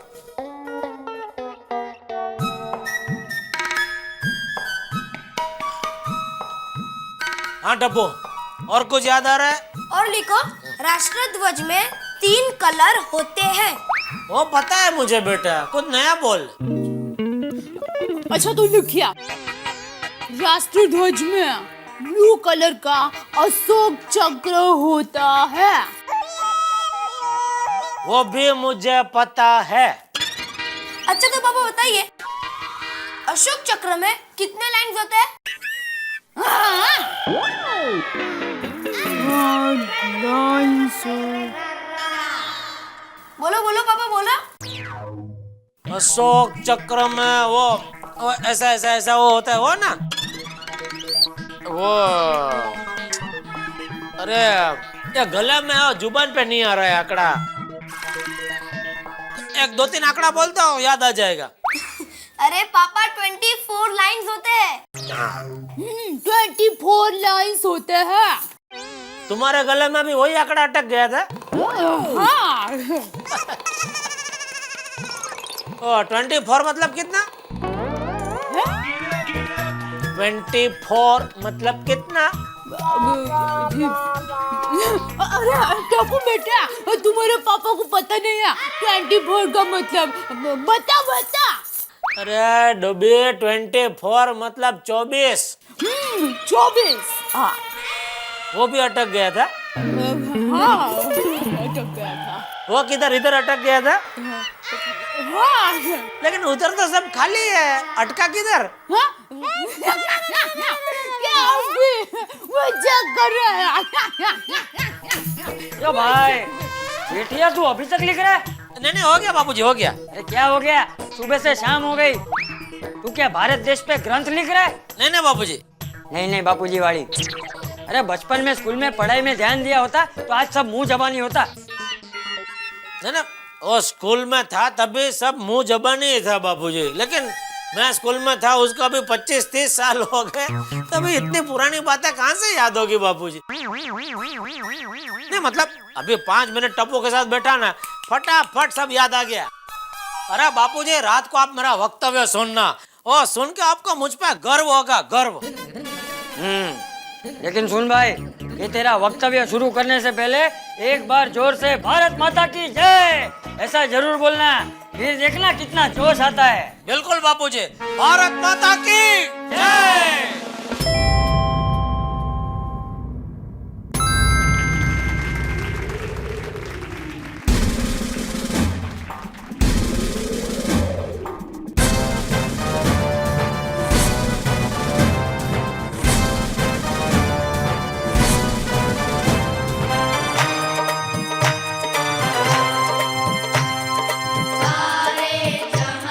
Speaker 2: हाँ टप्पू, और कुछ याद आ रहा है?
Speaker 3: और लिखो, राष्ट्र ध्वज में 3 कलर होते हैं।
Speaker 2: वो पता है मुझे बेटा, कुछ नया बोल।
Speaker 8: अच्छा तो लिखिया, राष्ट्र ध्वज में ब्लू कलर का अशोक चक्र होता है।
Speaker 2: वो भी मुझे पता है।
Speaker 3: अच्छा तो पापा बताइए, अशोक चक्र में कितने लाइन्स होते हैं? बोलो बोलो पापा बोलो।
Speaker 2: अशोक चक्र में वो ऐसा ऐसा ऐसा वो होता है, वो ना वो, अरे ये गले में है, जुबान पे नहीं आ रहा है आंकड़ा। 1 2 3 आंकड़ा बोलता हूँ, याद आ जाएगा।
Speaker 3: अरे पापा 24 लाइन्स होते हैं।
Speaker 8: 24 लाइन्स होते हैं।
Speaker 2: तुम्हारे गले में भी वही आंकड़ा अटक गया था।
Speaker 8: हाँ।
Speaker 2: ओ 24 मतलब कितना? 24 मतलब कितना?
Speaker 8: अरे टप्पू बेटा, तुम्हारे पापा को पता नहीं है 24 का मतलब, बता बता।
Speaker 2: अरे डुबी, 24 मतलब 24।
Speaker 8: 24। हाँ
Speaker 2: वो भी अटक गया था।
Speaker 8: हाँ, अटक गया था।
Speaker 2: वो किधर, इधर अटक गया था।
Speaker 8: हाँ।
Speaker 2: लेकिन उधर तो सब खाली है, अटका किधर?
Speaker 8: हाँ? क्या मजाक कर रहा है?
Speaker 4: यो भाई, बेटिया तू अभी तक लिख रहा है?
Speaker 2: नहीं हो गया बाबूजी, हो गया।
Speaker 4: अरे क्या हो गया? सुबह से शाम हो गई, तू क्या भारत देश पे ग्रंथ लिख रहा है?
Speaker 2: नहीं बाबूजी।
Speaker 4: नहीं बापूजी वाली, अरे बचपन में स्कूल में पढ़ाई में ध्यान दिया होता तो आज सब मुंह जबानी होता।
Speaker 2: नहीं, वो स्कूल में था तभी सब मुंह जबानी ही था बाबूजी, लेकिन मैं स्कूल में था उसको अभी 25-30 साल हो गए, तभी इतनी पुरानी बातें कहाँ से याद होगी बाबूजी? नहीं मतलब अभी 5 मिनट टप्पू के साथ बैठा ना, फटाफट सब याद आ गया। अरे बापूजी, रात को आप मेरा वक्तव्य सुनना, और सुन के आपको मुझ पे गर्व होगा, गर्व।
Speaker 4: लेकिन सुन भाई, ये तेरा वक्तव्य शुरू करने से पहले एक बार जोर से भारत माता की जय ऐसा जरूर बोलना, फिर देखना कितना जोश आता है।
Speaker 2: बिल्कुल बापूजी, भारत माता की जय।
Speaker 3: सारे जहां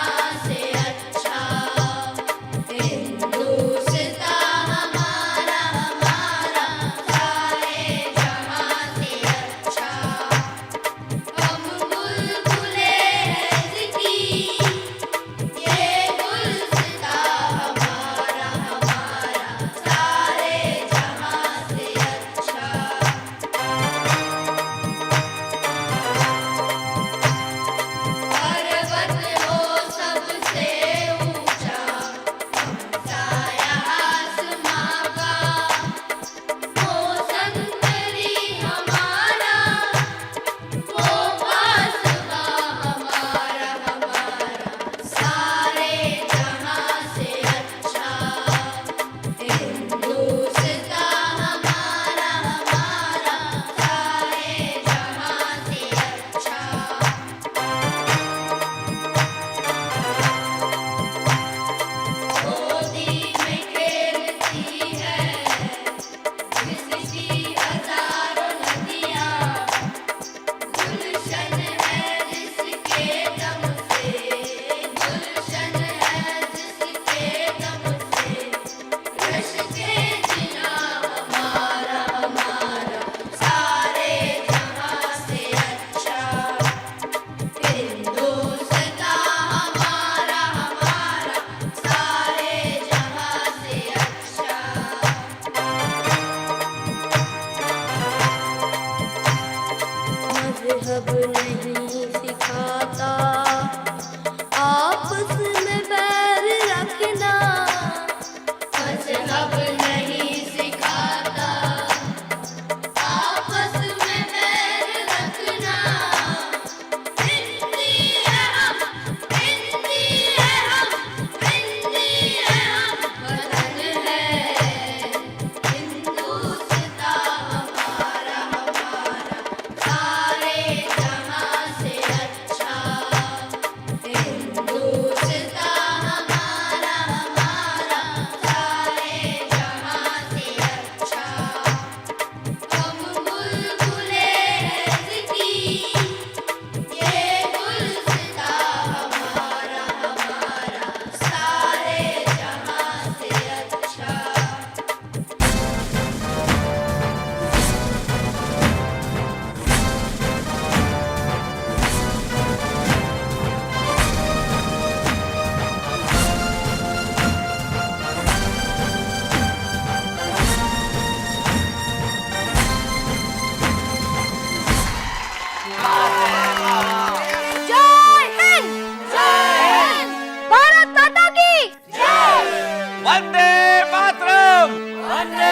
Speaker 9: वंदे मातरम, वंदे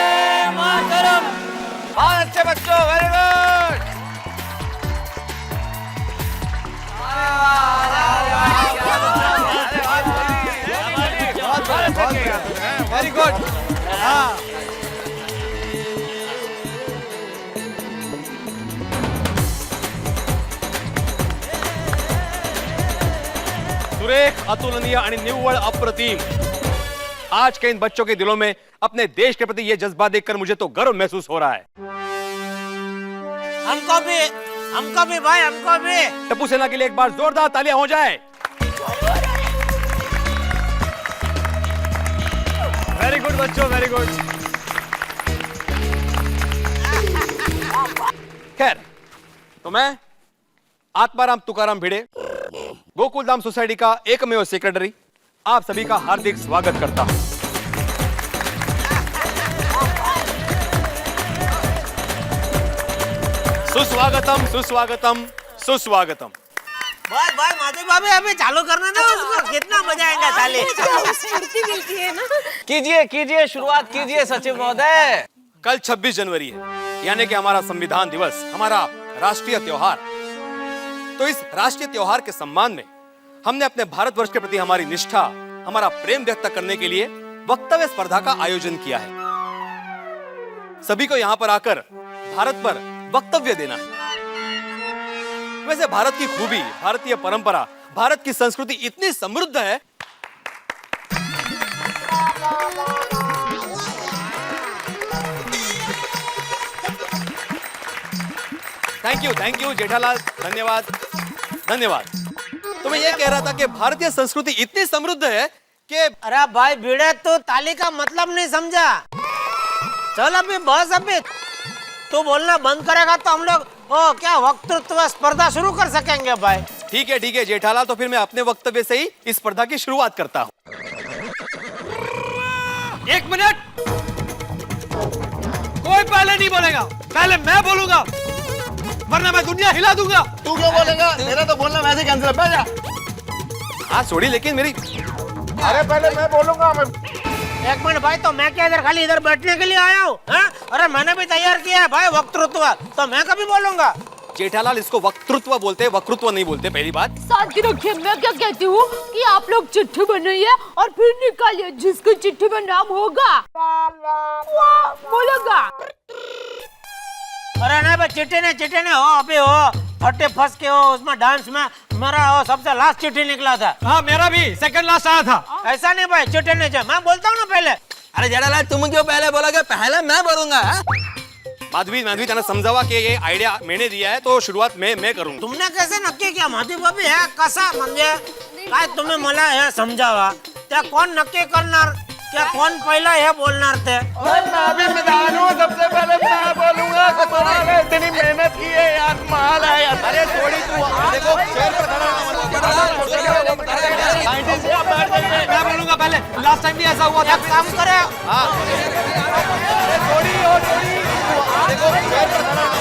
Speaker 9: मातरम। बहुत अच्छे बच्चों, वेरी गुड।
Speaker 6: Very good. हाँ
Speaker 13: सुरेख, अतुलनीय आणि निव्वळ अप्रतिम। आज के इन बच्चों के दिलों में अपने देश के प्रति ये जज्बा देखकर मुझे तो गर्व महसूस हो रहा है।
Speaker 2: हमको भी भाई, हमको भी।
Speaker 13: टप्पू सेना के लिए एक बार जोरदार तालियां हो जाए। वेरी गुड बच्चों, वेरी गुड। खैर, तो मैं आत्माराम तुकाराम भिड़े, गोकुल धाम सोसाइटी का एकमेव सेक्रेटरी, आप सभी का हार्दिक स्वागत करता हूं। सुस्वागतम, सुस्वागतम, सुस्वागतम।
Speaker 2: भाई माधवी भाभी अभी चालू करना था उसको, कितना मजा आएगा साले।
Speaker 12: स्फूर्ति मिलती है ना।
Speaker 9: कीजिए कीजिए, शुरुआत कीजिए सचिव महोदय।
Speaker 13: कल 26 जनवरी है, यानी कि हमारा संविधान दिवस, हमारा राष्ट्रीय त्योहार। तो इस राष्ट्रीय त्योहार के सम्मान में हमने अपने भारतवर्ष के प्रति हमारी निष्ठा, हमारा प्रेम व्यक्त करने के लिए वक्तव्य स्पर्धा का आयोजन किया है। सभी को यहाँ पर आकर भारत पर वक्तव्य देना है। वैसे भारत की खूबी, भारतीय परंपरा, भारत की संस्कृति इतनी समृद्ध है। थैंक यू जेठालाल, धन्यवाद धन्यवाद। तो मैं ये कह रहा था कि भारतीय संस्कृति इतनी समृद्ध है कि
Speaker 2: अरे भाई भिड़े, तो ताली का मतलब नहीं समझा। चल अभी बस, अभी तू बोलना बंद करेगा तो हम लोग क्या वक्तृत्व स्पर्धा शुरू कर सकेंगे भाई।
Speaker 13: ठीक है जेठालाल, तो फिर मैं अपने वक्तव्य से ही इस स्पर्धा की शुरुआत करता हूँ।
Speaker 6: 1 मिनट, कोई पहले नहीं बोलेगा, पहले मैं बोलूंगा, वरना मैं दुनिया हिला दूंगा।
Speaker 5: तू क्यों बोलेगा? मेरा तो बोलना वैसे कैंसिल है। बैठ जा।
Speaker 13: हाँ छोड़ी, लेकिन मेरी
Speaker 11: अरे पहले मैं बोलूंगा। मैं
Speaker 2: 1 मिनट भाई, तो मैं क्या इधर खाली इधर बैठने के लिए आया हूँ? अरे मैंने भी तैयार किया है भाई वक्तृत्व, तो मैं कभी बोलूंगा।
Speaker 13: जेठालाल, इसको वक्तृत्व बोलते हैं, वक्तृत्व नहीं बोलते। पहली बात।
Speaker 12: साथ रखिए, मैं क्या कहती हूँ कि आप लोग चिट्ठी बनाइए और फिर निकालिए, जिसकी चिट्ठी में नाम होगा वो बोलेगा।
Speaker 2: अरे नहीं भाई, चिट्ठी ने हो अभी हो फटे फंस के हो उसमें डांस में मेरा हो सबसे लास्ट चिट्ठी निकला था।
Speaker 6: हाँ मेरा भी सेकंड लास्ट आया था।
Speaker 2: ऐसा नहीं भाई, चिट्ठी नहीं चाहिए, मैं बोलता हूँ ना पहले।
Speaker 7: अरे जेठालाल, तुम क्यों पहले बोलोगे? पहले मैं बोलूंगा।
Speaker 13: माधवी त्यांना समजावा कि ये आयडिया मैंने दिया है, तो शुरुआत मैं करूंगा।
Speaker 2: तुमने कैसे नक्की किया माधवी भाभी? है कसा म्हणजे काय तुम्ही मला हे समजावा, त्या कोण नक्की करणार, क्या कौन पहला है बोलणार थे?
Speaker 11: मैं भी मैदान हूँ, सबसे पहले मैं बोलूंगा। कमाल है, इतनी मेहनत की है यार, कमाल है यार। अरे थोड़ी तू देखो, चेयर पर खड़ा
Speaker 6: मैं बोलूंगा पहले, लास्ट टाइम भी ऐसा हुआ था।
Speaker 2: एक काम करे,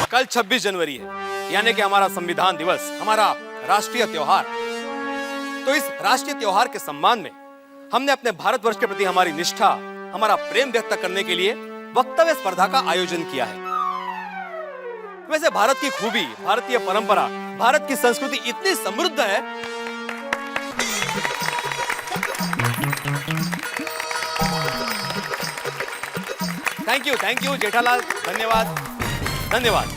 Speaker 13: कल 26 जनवरी है, यानी कि हमारा संविधान दिवस, हमारा राष्ट्रीय त्योहार। तो इस राष्ट्रीय त्योहार के सम्मान में हमने अपने भारतवर्ष के प्रति हमारी निष्ठा, हमारा प्रेम व्यक्त करने के लिए वक्तव्य स्पर्धा का आयोजन किया है। वैसे भारत की खूबी, भारतीय परंपरा, भारत की संस्कृति इतनी समृद्ध है। थैंक यू जेठालाल, धन्यवाद धन्यवाद।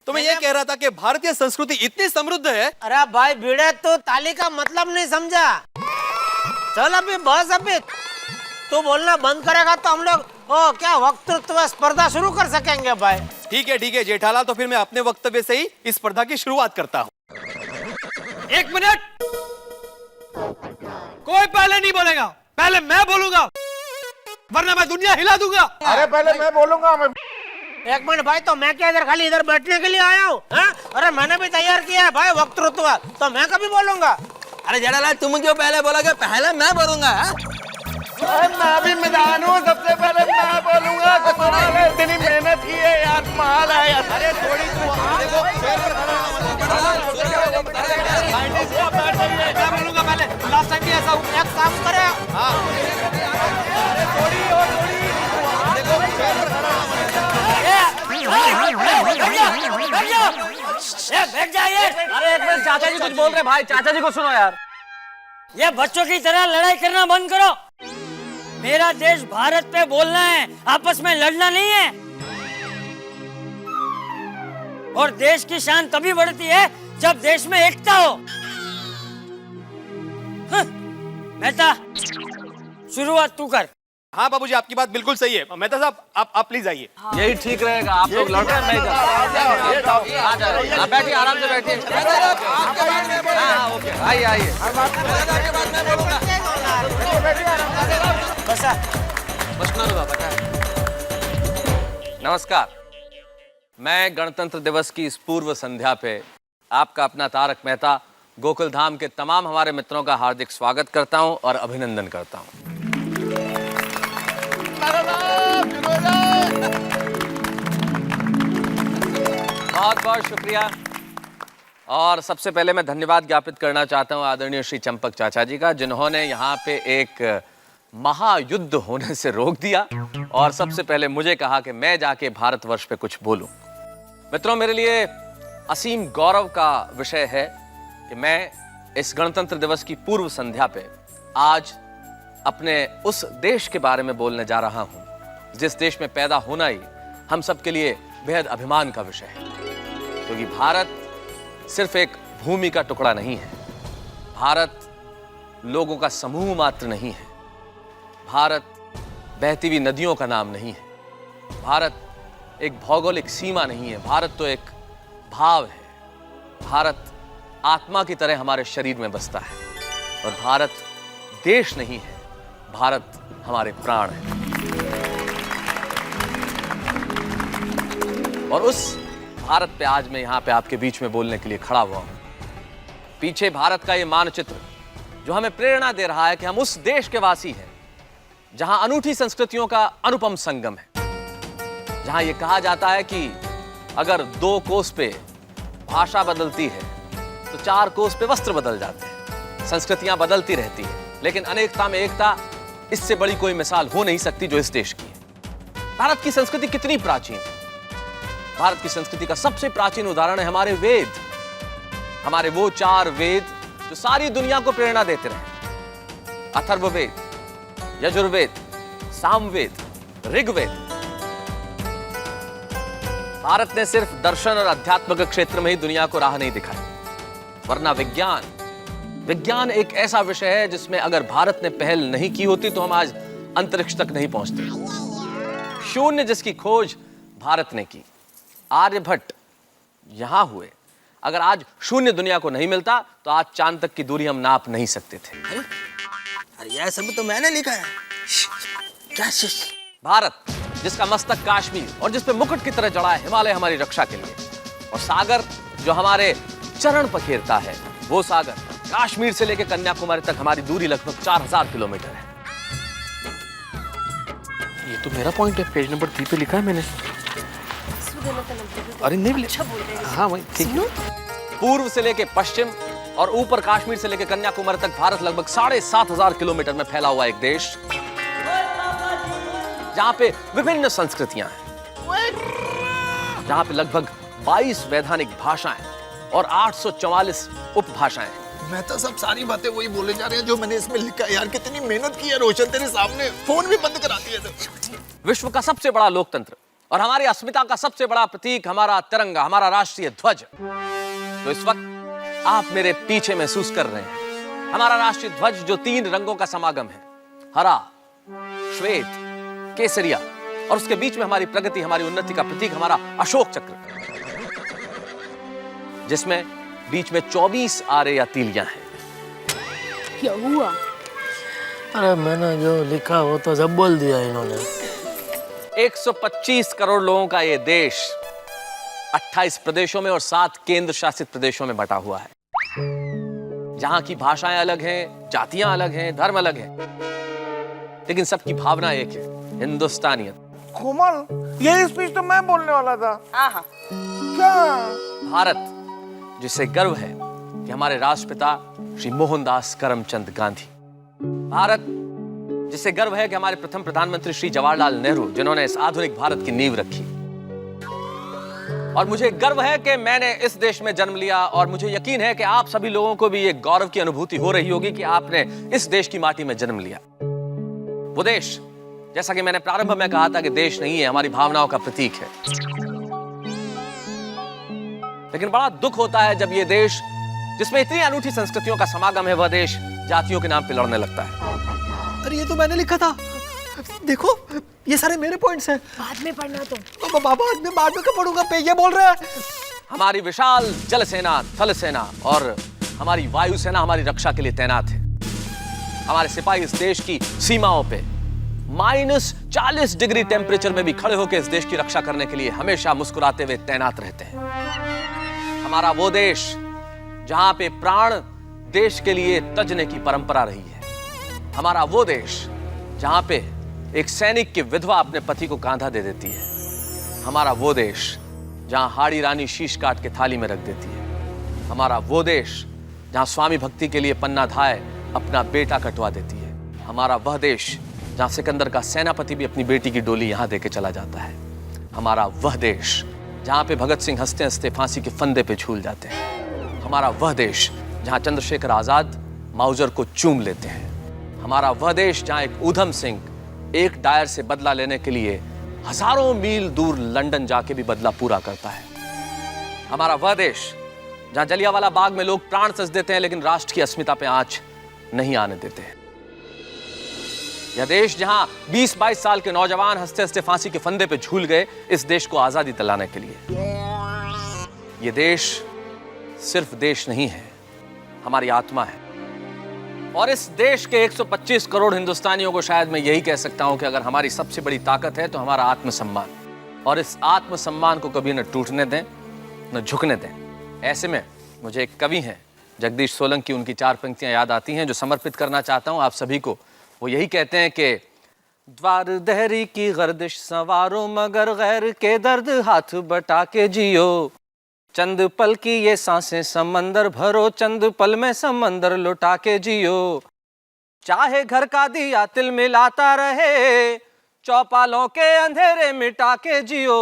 Speaker 13: तो मैं ये कह रहा था कि भारतीय संस्कृति इतनी समृद्ध है।
Speaker 2: अरे भाई भिड़े, तो ताली का मतलब नहीं समझा। चल अभी बस, अभी तू बोलना बंद करेगा तो हम लोग क्या वक्तृत्व स्पर्धा शुरू कर सकेंगे भाई।
Speaker 13: ठीक है जेठालाल, तो फिर मैं अपने वक्तव्य से ही इस स्पर्धा की शुरुआत करता हूँ।
Speaker 6: 1 मिनट, कोई पहले नहीं बोलेगा, पहले मैं बोलूंगा, वरना मैं दुनिया हिला दूंगा।
Speaker 11: अरे पहले मैं बोलूंगा। मैं
Speaker 2: 1 मिनट भाई, तो मैं क्या इधर खाली इधर बैठने के लिए आया हूँ? अरे मैंने भी तैयार किया है भाई वक्तृत्व, तो मैं कभी बोलूंगा।
Speaker 7: अरे जेठालाल, तुम क्यों पहले बोलोगे? पहले मैं बोलूंगा।
Speaker 11: मैं भी मैदान हूँ, सबसे पहले मैं बोलूंगा। कमाल है, इतनी मेहनत की है यार, कमाल है यार। अरे थोड़ी तू देखो, चेयर पर खड़ा
Speaker 6: मैं बोलूंगा पहले, लास्ट टाइम भी ऐसा हुआ।
Speaker 2: एक काम करे,
Speaker 4: बैठ जाओ, बैठ जाइए।
Speaker 6: अरे एक मिनट, चाचा जी कुछ बोल रहे भाई, चाचा जी को सुनो यार।
Speaker 4: ये बच्चों की तरह लड़ाई करना बंद करो। मेरा देश भारत पे बोलना है, आपस में लड़ना नहीं है। और देश की शान तभी बढ़ती है जब देश में एकता हो। मेहता, शुरुआत तू कर।
Speaker 13: हाँ बाबूजी, आपकी बात बिल्कुल सही है। मेहता साहब, आप प्लीज आइए।
Speaker 6: यही ठीक रहेगा, आप लोग लड़ रहे हैं, मैं इधर। बैठिए, आराम से बैठिए। हाँ, ओके, आइए आइए। नमस्कार। मैं गणतंत्र दिवस की इस पूर्व संध्या पे आपका अपना तारक मेहता गोकुल धाम के तमाम हमारे मित्रों का हार्दिक स्वागत करता हूं और अभिनंदन करता हूं। बहुत बहुत शुक्रिया। और सबसे पहले मैं धन्यवाद ज्ञापित करना चाहता हूं आदरणीय श्री चंपक चाचा जी का, जिन्होंने यहाँ पे एक महायुद्ध होने से रोक दिया और सबसे पहले मुझे कहा कि मैं जाके भारतवर्ष पे कुछ बोलूं। मित्रों, मेरे लिए असीम गौरव का विषय है कि मैं इस गणतंत्र दिवस की पूर्व संध्या पे आज अपने उस देश के बारे में बोलने जा रहा हूं जिस देश में पैदा होना ही हम सबके लिए बेहद अभिमान का विषय है। क्योंकि भारत सिर्फ एक भूमि का टुकड़ा नहीं है, भारत लोगों का समूह मात्र नहीं है, भारत बहती हुई नदियों का नाम नहीं है, भारत एक भौगोलिक सीमा नहीं है, भारत तो एक भाव है, भारत आत्मा की तरह हमारे शरीर में बसता है और भारत देश नहीं है, भारत हमारे प्राण है। और उस भारत पे आज मैं यहाँ पे आपके बीच में बोलने के लिए खड़ा हुआ हूँ। पीछे भारत का ये मानचित्र जो हमें प्रेरणा दे रहा है कि हम उस देश के वासी हैं जहां अनूठी संस्कृतियों का अनुपम संगम है, जहां ये कहा जाता है कि अगर 2 कोस पे भाषा बदलती है तो 4 कोस पे वस्त्र बदल जाते हैं। संस्कृतियां बदलती रहती है, लेकिन अनेकता में एकता, इससे बड़ी कोई मिसाल हो नहीं सकती जो इस देश की है। भारत की संस्कृति कितनी प्राचीन है। भारत की संस्कृति का सबसे प्राचीन उदाहरण है हमारे वेद, हमारे वो 4 वेद जो सारी दुनिया को प्रेरणा देते रहे। अथर्ववेद, यजुर्वेद, सामवेद, ऋग्वेद। भारत ने सिर्फ दर्शन और अध्यात्म के क्षेत्र में ही दुनिया को राह नहीं दिखाई, वरना विज्ञान एक ऐसा विषय है जिसमें अगर भारत ने पहल नहीं की होती तो हम आज अंतरिक्ष तक नहीं पहुंचते। शून्य जिसकी खोज भारत ने की, आर्यभट्ट यहां हुए। अगर आज शून्य दुनिया को नहीं मिलता तो आज चांद तक की दूरी हम नाप नहीं सकते थे।
Speaker 7: अरे यह सब तो मैंने लिखा है। क्या
Speaker 6: भारत जिसका मस्तक कश्मीर और जिस पे मुकुट की तरह जड़ा है हिमालय हमारी रक्षा के लिए, और सागर जो हमारे चरण पखेरता है, वो सागर कश्मीर से लेकर कन्याकुमारी तक हमारी दूरी लगभग 4000 किलोमीटर है।
Speaker 9: ये तो मेरा पॉइंट है, पेज नंबर 3 पे लिखा है मैंने। अरे नहीं, अच्छा बोल रहे हैं। हाँ वही ठीक है।
Speaker 6: पूर्व से लेकर पश्चिम और ऊपर कश्मीर से लेकर कन्याकुमारी तक भारत लगभग 7500 किलोमीटर में फैला हुआ एक देश, जहां पे विभिन्न संस्कृतियां हैं, जहां पे लगभग 22 वैधानिक भाषाएं और 844 उपभाषाएं हैं।
Speaker 5: मेहता साहब सारी बातें वही बोले जा रहे हैं जो मैंने इसमें लिखा है। यार कितनी मेहनत की है रोशन, तेरे सामने फोन भी बंद करा दिया था।
Speaker 6: विश्व का सबसे बड़ा लोकतंत्र और हमारी अस्मिता का सबसे बड़ा प्रतीक हमारा तिरंगा, हमारा राष्ट्रीय ध्वज, तो इस वक्त आप मेरे पीछे महसूस कर रहे हैं। हमारा राष्ट्रीय ध्वज जो 3 रंगों का समागम है, हरा, श्वेत, केसरिया, और उसके बीच में हमारी प्रगति, हमारी उन्नति का प्रतीक हमारा अशोक चक्र, जिसमें बीच में 24 आरे या तीलियां हैं।
Speaker 12: क्या हुआ?
Speaker 1: अरे मैंने जो लिखा वो तो सब बोल दिया इन्होंने।
Speaker 6: 125 करोड़ लोगों का ये देश 28 प्रदेशों में और 7 केंद्र शासित प्रदेशों में बटा हुआ है, जहां की भाषाएं अलग हैं, जातियां अलग हैं, धर्म अलग हैं, लेकिन सबकी भावना एक है, हिंदुस्तानियत।
Speaker 11: कोमल, यही स्पीच तो मैं बोलने वाला था।
Speaker 8: हाँ।
Speaker 11: क्या?
Speaker 6: भारत जिसे गर्व है कि हमारे राष्ट्रपिता श्री मोहनदास करमचंद गांधी, भारत जिसे गर्व है कि हमारे प्रथम प्रधानमंत्री श्री जवाहरलाल नेहरू, जिन्होंने इस आधुनिक भारत की नींव रखी,
Speaker 9: और मुझे गर्व है कि मैंने इस देश में जन्म लिया और मुझे यकीन है कि आप सभी लोगों को भी एक गौरव की अनुभूति हो रही होगी कि आपने इस देश की माटी में जन्म लिया। वो देश, जैसा कि मैंने प्रारंभ में कहा था कि देश नहीं है, हमारी भावनाओं का प्रतीक है। लेकिन बड़ा दुख होता है जब ये देश, जिसमें इतनी अनूठी संस्कृतियों का समागम है, वह देश जातियों के नाम पे लड़ने लगता है।
Speaker 6: अरे ये तो मैंने लिखा था, देखो ये सारे मेरे पॉइंट्स हैं।
Speaker 12: बाद में पढ़ना तो
Speaker 6: बाबा बाद में कब पढ़ूंगा, पे ये बोल रहा है।
Speaker 9: हमारी विशाल जल सेना, थल सेना और हमारी वायु सेना हमारी रक्षा के लिए तैनात है। हमारे सिपाही इस देश की सीमाओं पे -40 डिग्री टेम्परेचर में भी खड़े होकर इस देश की रक्षा करने के लिए हमेशा मुस्कुराते हुए तैनात रहते हैं। हमारा वो देश जहां पे प्राण देश के लिए तजने की परंपरा रही है। हमारा वो देश जहां पे एक सैनिक की विधवा अपने पति को कांधा दे देती है। हमारा वो देश जहां हाड़ी रानी शीश काट के थाली में रख देती है। हमारा वो देश जहां स्वामी भक्ति के लिए पन्ना धाय अपना बेटा कटवा देती है। हमारा वह देश जहां सिकंदर का सेनापति भी अपनी बेटी की डोली यहां देके चला जाता है। हमारा वह देश जहां पे भगत सिंह हंसते हंसते फांसी के फंदे पे झूल जाते हैं। हमारा वह देश जहां चंद्रशेखर आजाद माउजर को चूम लेते हैं। हमारा वह देश जहां एक ऊधम सिंह एक डायर से बदला लेने के लिए हजारों मील दूर लंदन जाके भी बदला पूरा करता है। हमारा वह देश जहां जलियांवाला बाग में लोग प्राण सच देते हैं लेकिन राष्ट्र की अस्मिता पे आंच नहीं आने देते हैं। यह देश जहां 20-22 साल के नौजवान हंसते हंसते फांसी के फंदे पे झूल गए इस देश को आजादी दिलाने के लिए। यह देश सिर्फ देश नहीं है, हमारी आत्मा है। और इस देश के 125 करोड़ हिंदुस्तानियों को शायद मैं यही कह सकता हूं कि अगर हमारी सबसे बड़ी ताकत है तो हमारा आत्मसम्मान। और इस आत्मसम्मान को कभी न टूटने दें न झुकने दें। ऐसे में मुझे एक कवि हैं जगदीश सोलंकी, उनकी 4 पंक्तियां याद आती हैं जो समर्पित करना चाहता हूं आप सभी को। वो यही कहते हैं कि द्वार दहरी की गर्दिश संवारो मगर गैर के दर्द हाथ बटा के जियो। चंद पल की ये सांसें समंदर भरो, चंद पल में समंदर लुटा के जियो। चाहे घर का दिया तिल मिलाता रहे, चौपालों के अंधेरे मिटा के जियो।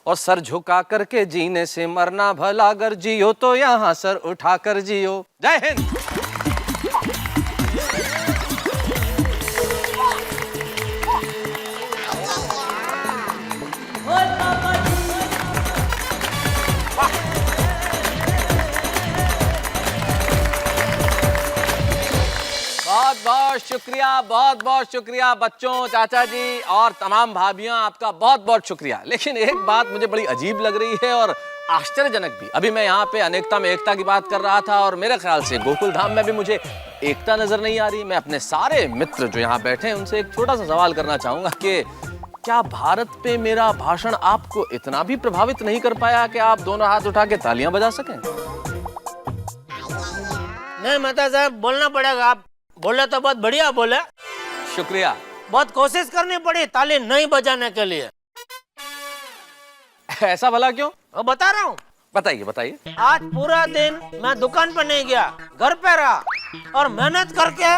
Speaker 9: और सर झुका करके जीने से मरना भला, अगर जियो तो यहाँ सर उठा कर जियो। जय हिंद। बहुत बहुत शुक्रिया बच्चों, चाचा जी और तमाम भाभियां, आपका बहुत बहुत शुक्रिया। लेकिन एक बात मुझे बड़ी अजीब लग रही है और आश्चर्यजनक भी। अभी मैं यहाँ पे अनेकता में एकता की बात कर रहा था और मेरे ख्याल से गोकुल धाम में भी मुझे एकता नजर नहीं आ रही। मैं अपने सारे मित्र जो यहाँ बैठे हैं उनसे एक छोटा सा सवाल करना चाहूंगा कि क्या भारत पे मेरा भाषण आपको इतना भी प्रभावित नहीं कर पाया कि आप दोनों हाथ उठा के तालियां बजा सकें?
Speaker 2: नहीं मेहता साहब, बोलना पड़ेगा। आप बोले तो बहुत बढ़िया बोले।
Speaker 9: शुक्रिया।
Speaker 2: बहुत कोशिश करनी पड़ी ताली नहीं बजाने के लिए।
Speaker 9: ऐसा भला क्यों?
Speaker 2: बता रहा हूँ।
Speaker 9: बताइए बताइए।
Speaker 2: आज पूरा दिन मैं दुकान पर नहीं गया, घर पे रहा और मेहनत करके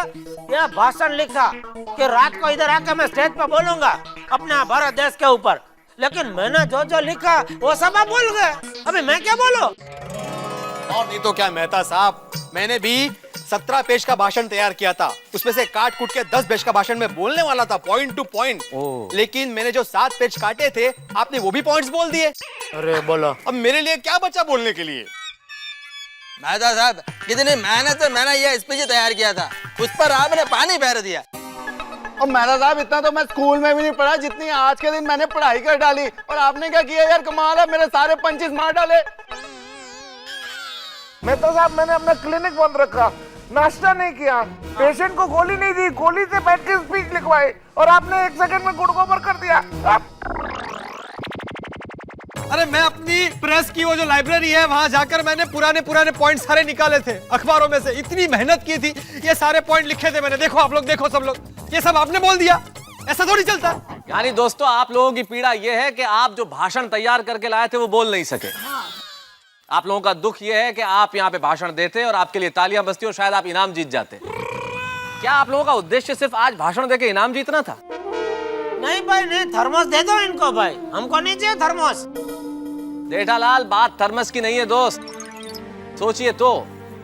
Speaker 2: यह भाषण लिखा कि रात को इधर आके मैं स्टेज पर बोलूंगा अपने भारत देश के ऊपर। लेकिन मैंने जो जो लिखा वो सब आप बोल गए, अभी मैं क्या बोलूं?
Speaker 13: और नहीं तो क्या मेहता साहब, मैंने भी 17 पेज का भाषण तैयार किया था। उसमें से काट कूट के 10 पेज का भाषण में बोलने वाला था, पॉइंट टू पॉइंट। लेकिन मैंने जो 7 पेज काटे थे, आपने वो भी पॉइंट्स बोल दिए।
Speaker 2: अरे बोलो,
Speaker 13: अब मेरे लिए क्या बचा बोलने के लिए?
Speaker 7: मेहता साहब, कितनी मेहनत से मैंने ये स्पीच तैयार किया था, उस पर आपने पानी फेर दिया।
Speaker 5: और मेहता साहब, इतना तो मैं स्कूल में भी नहीं पढ़ा जितनी आज के दिन मैंने पढ़ाई कर डाली। और आपने क्या किया यार, कमाल है, मेरे सारे पंचेस मार डाले।
Speaker 11: मेहता साहब, मैंने अपना क्लिनिक बंद रखा, नाश्ता नहीं किया, पेशेंट को गोली नहीं दी, गोली से बैठ के स्पीच लिखवाई और आपने 1 सेकंड में गुड़ गोबर कर दिया।
Speaker 13: अरे मैं अपनी प्रेस की वो जो लाइब्रेरी है वहां जाकर मैंने पुराने पॉइंट सारे निकाले थे अखबारों में से। इतनी मेहनत की थी, ये सारे पॉइंट लिखे थे मैंने। देखो आप लोग, देखो सब लोग, ये सब आपने बोल दिया। ऐसा थोड़ी चलता।
Speaker 9: यानी दोस्तों, आप लोगों की पीड़ा यह है कि आप जो भाषण तैयार करके लाए थे वो बोल नहीं सके। आप लोगों का दुख यह है कि आप यहाँ पे भाषण देते और आपके लिए तालियां बजती और शायद आप इनाम जीत जाते। क्या आप लोगों का उद्देश्य सिर्फ आज भाषण देके इनाम जीतना था?
Speaker 2: नहीं भाई नहीं, थर्मोस दे दो इनको भाई, हमको नहीं चाहिए थर्मोस।
Speaker 9: जेठालाल, बात थर्मस की नहीं है दोस्त। सोचिए तो,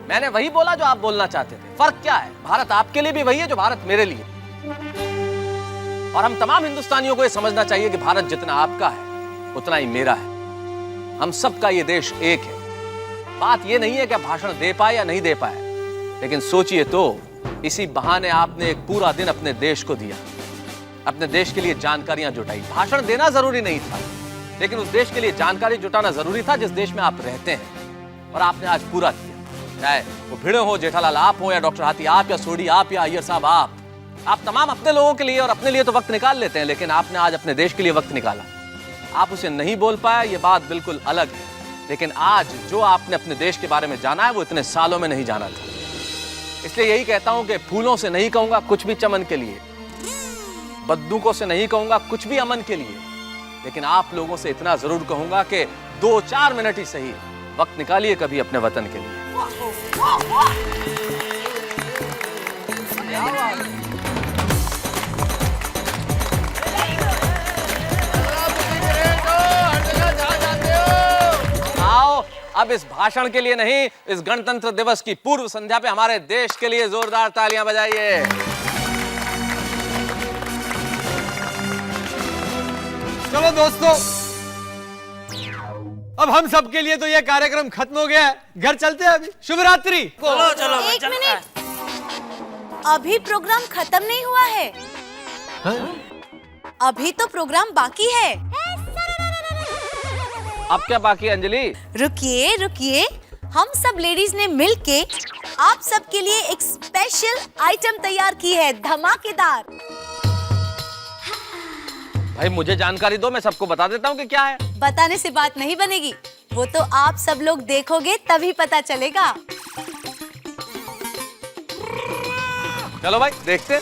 Speaker 9: मैंने वही बोला जो आप बोलना चाहते थे। फर्क क्या है? भारत आपके लिए भी वही है जो भारत मेरे लिए। और हम तमाम हिंदुस्तानियों को यह समझना चाहिए कि भारत जितना आपका है उतना ही मेरा है। हम सबका ये देश एक है। बात ये नहीं है कि आप भाषण दे पाए या नहीं दे पाए, लेकिन सोचिए तो, इसी बहाने आपने एक पूरा दिन अपने देश को दिया, अपने देश के लिए जानकारियां जुटाई। भाषण देना जरूरी नहीं था, लेकिन उस देश के लिए जानकारी जुटाना जरूरी था जिस देश में आप रहते हैं, और आपने आज पूरा किया। चाहे वो भिड़े हो जेठालाल आप हो, या डॉक्टर हाथी आप, या सोडी आप, या अय्यर साहब आप तमाम अपने लोगों के लिए और अपने लिए तो वक्त निकाल लेते हैं, लेकिन आपने आज अपने देश के लिए वक्त निकाला। आप उसे नहीं बोल पाए, ये बात बिल्कुल अलग है, लेकिन आज जो आपने अपने देश के बारे में जाना है वो इतने सालों में नहीं जाना था। इसलिए यही कहता हूं कि फूलों से नहीं कहूंगा कुछ भी चमन के लिए, बंदूकों से नहीं कहूंगा कुछ भी अमन के लिए, लेकिन आप लोगों से इतना जरूर कहूंगा कि 2-4 मिनट ही सही वक्त निकालिए कभी अपने वतन के लिए। आओ, अब इस भाषण के लिए नहीं, इस गणतंत्र दिवस की पूर्व संध्या पे हमारे देश के लिए जोरदार तालियां बजाइए।
Speaker 6: चलो दोस्तों, अब हम सब के लिए तो ये कार्यक्रम खत्म हो गया है, घर चलते हैं अभी। शुभ रात्रि।
Speaker 2: चलो चलो
Speaker 10: एक मिनट, अभी प्रोग्राम खत्म नहीं हुआ है। अभी तो प्रोग्राम बाकी है।
Speaker 9: अब क्या बाकी है अंजलि?
Speaker 10: रुकिए रुकिए, हम सब लेडीज ने मिलके आप सबके लिए एक स्पेशल आइटम तैयार की है, धमाकेदार।
Speaker 9: भाई मुझे जानकारी दो, मैं सबको बता देता हूँ कि क्या है।
Speaker 10: बताने से बात नहीं बनेगी, वो तो आप सब लोग देखोगे तभी पता चलेगा।
Speaker 9: चलो भाई देखते हैं।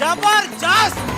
Speaker 2: जबरदस्त।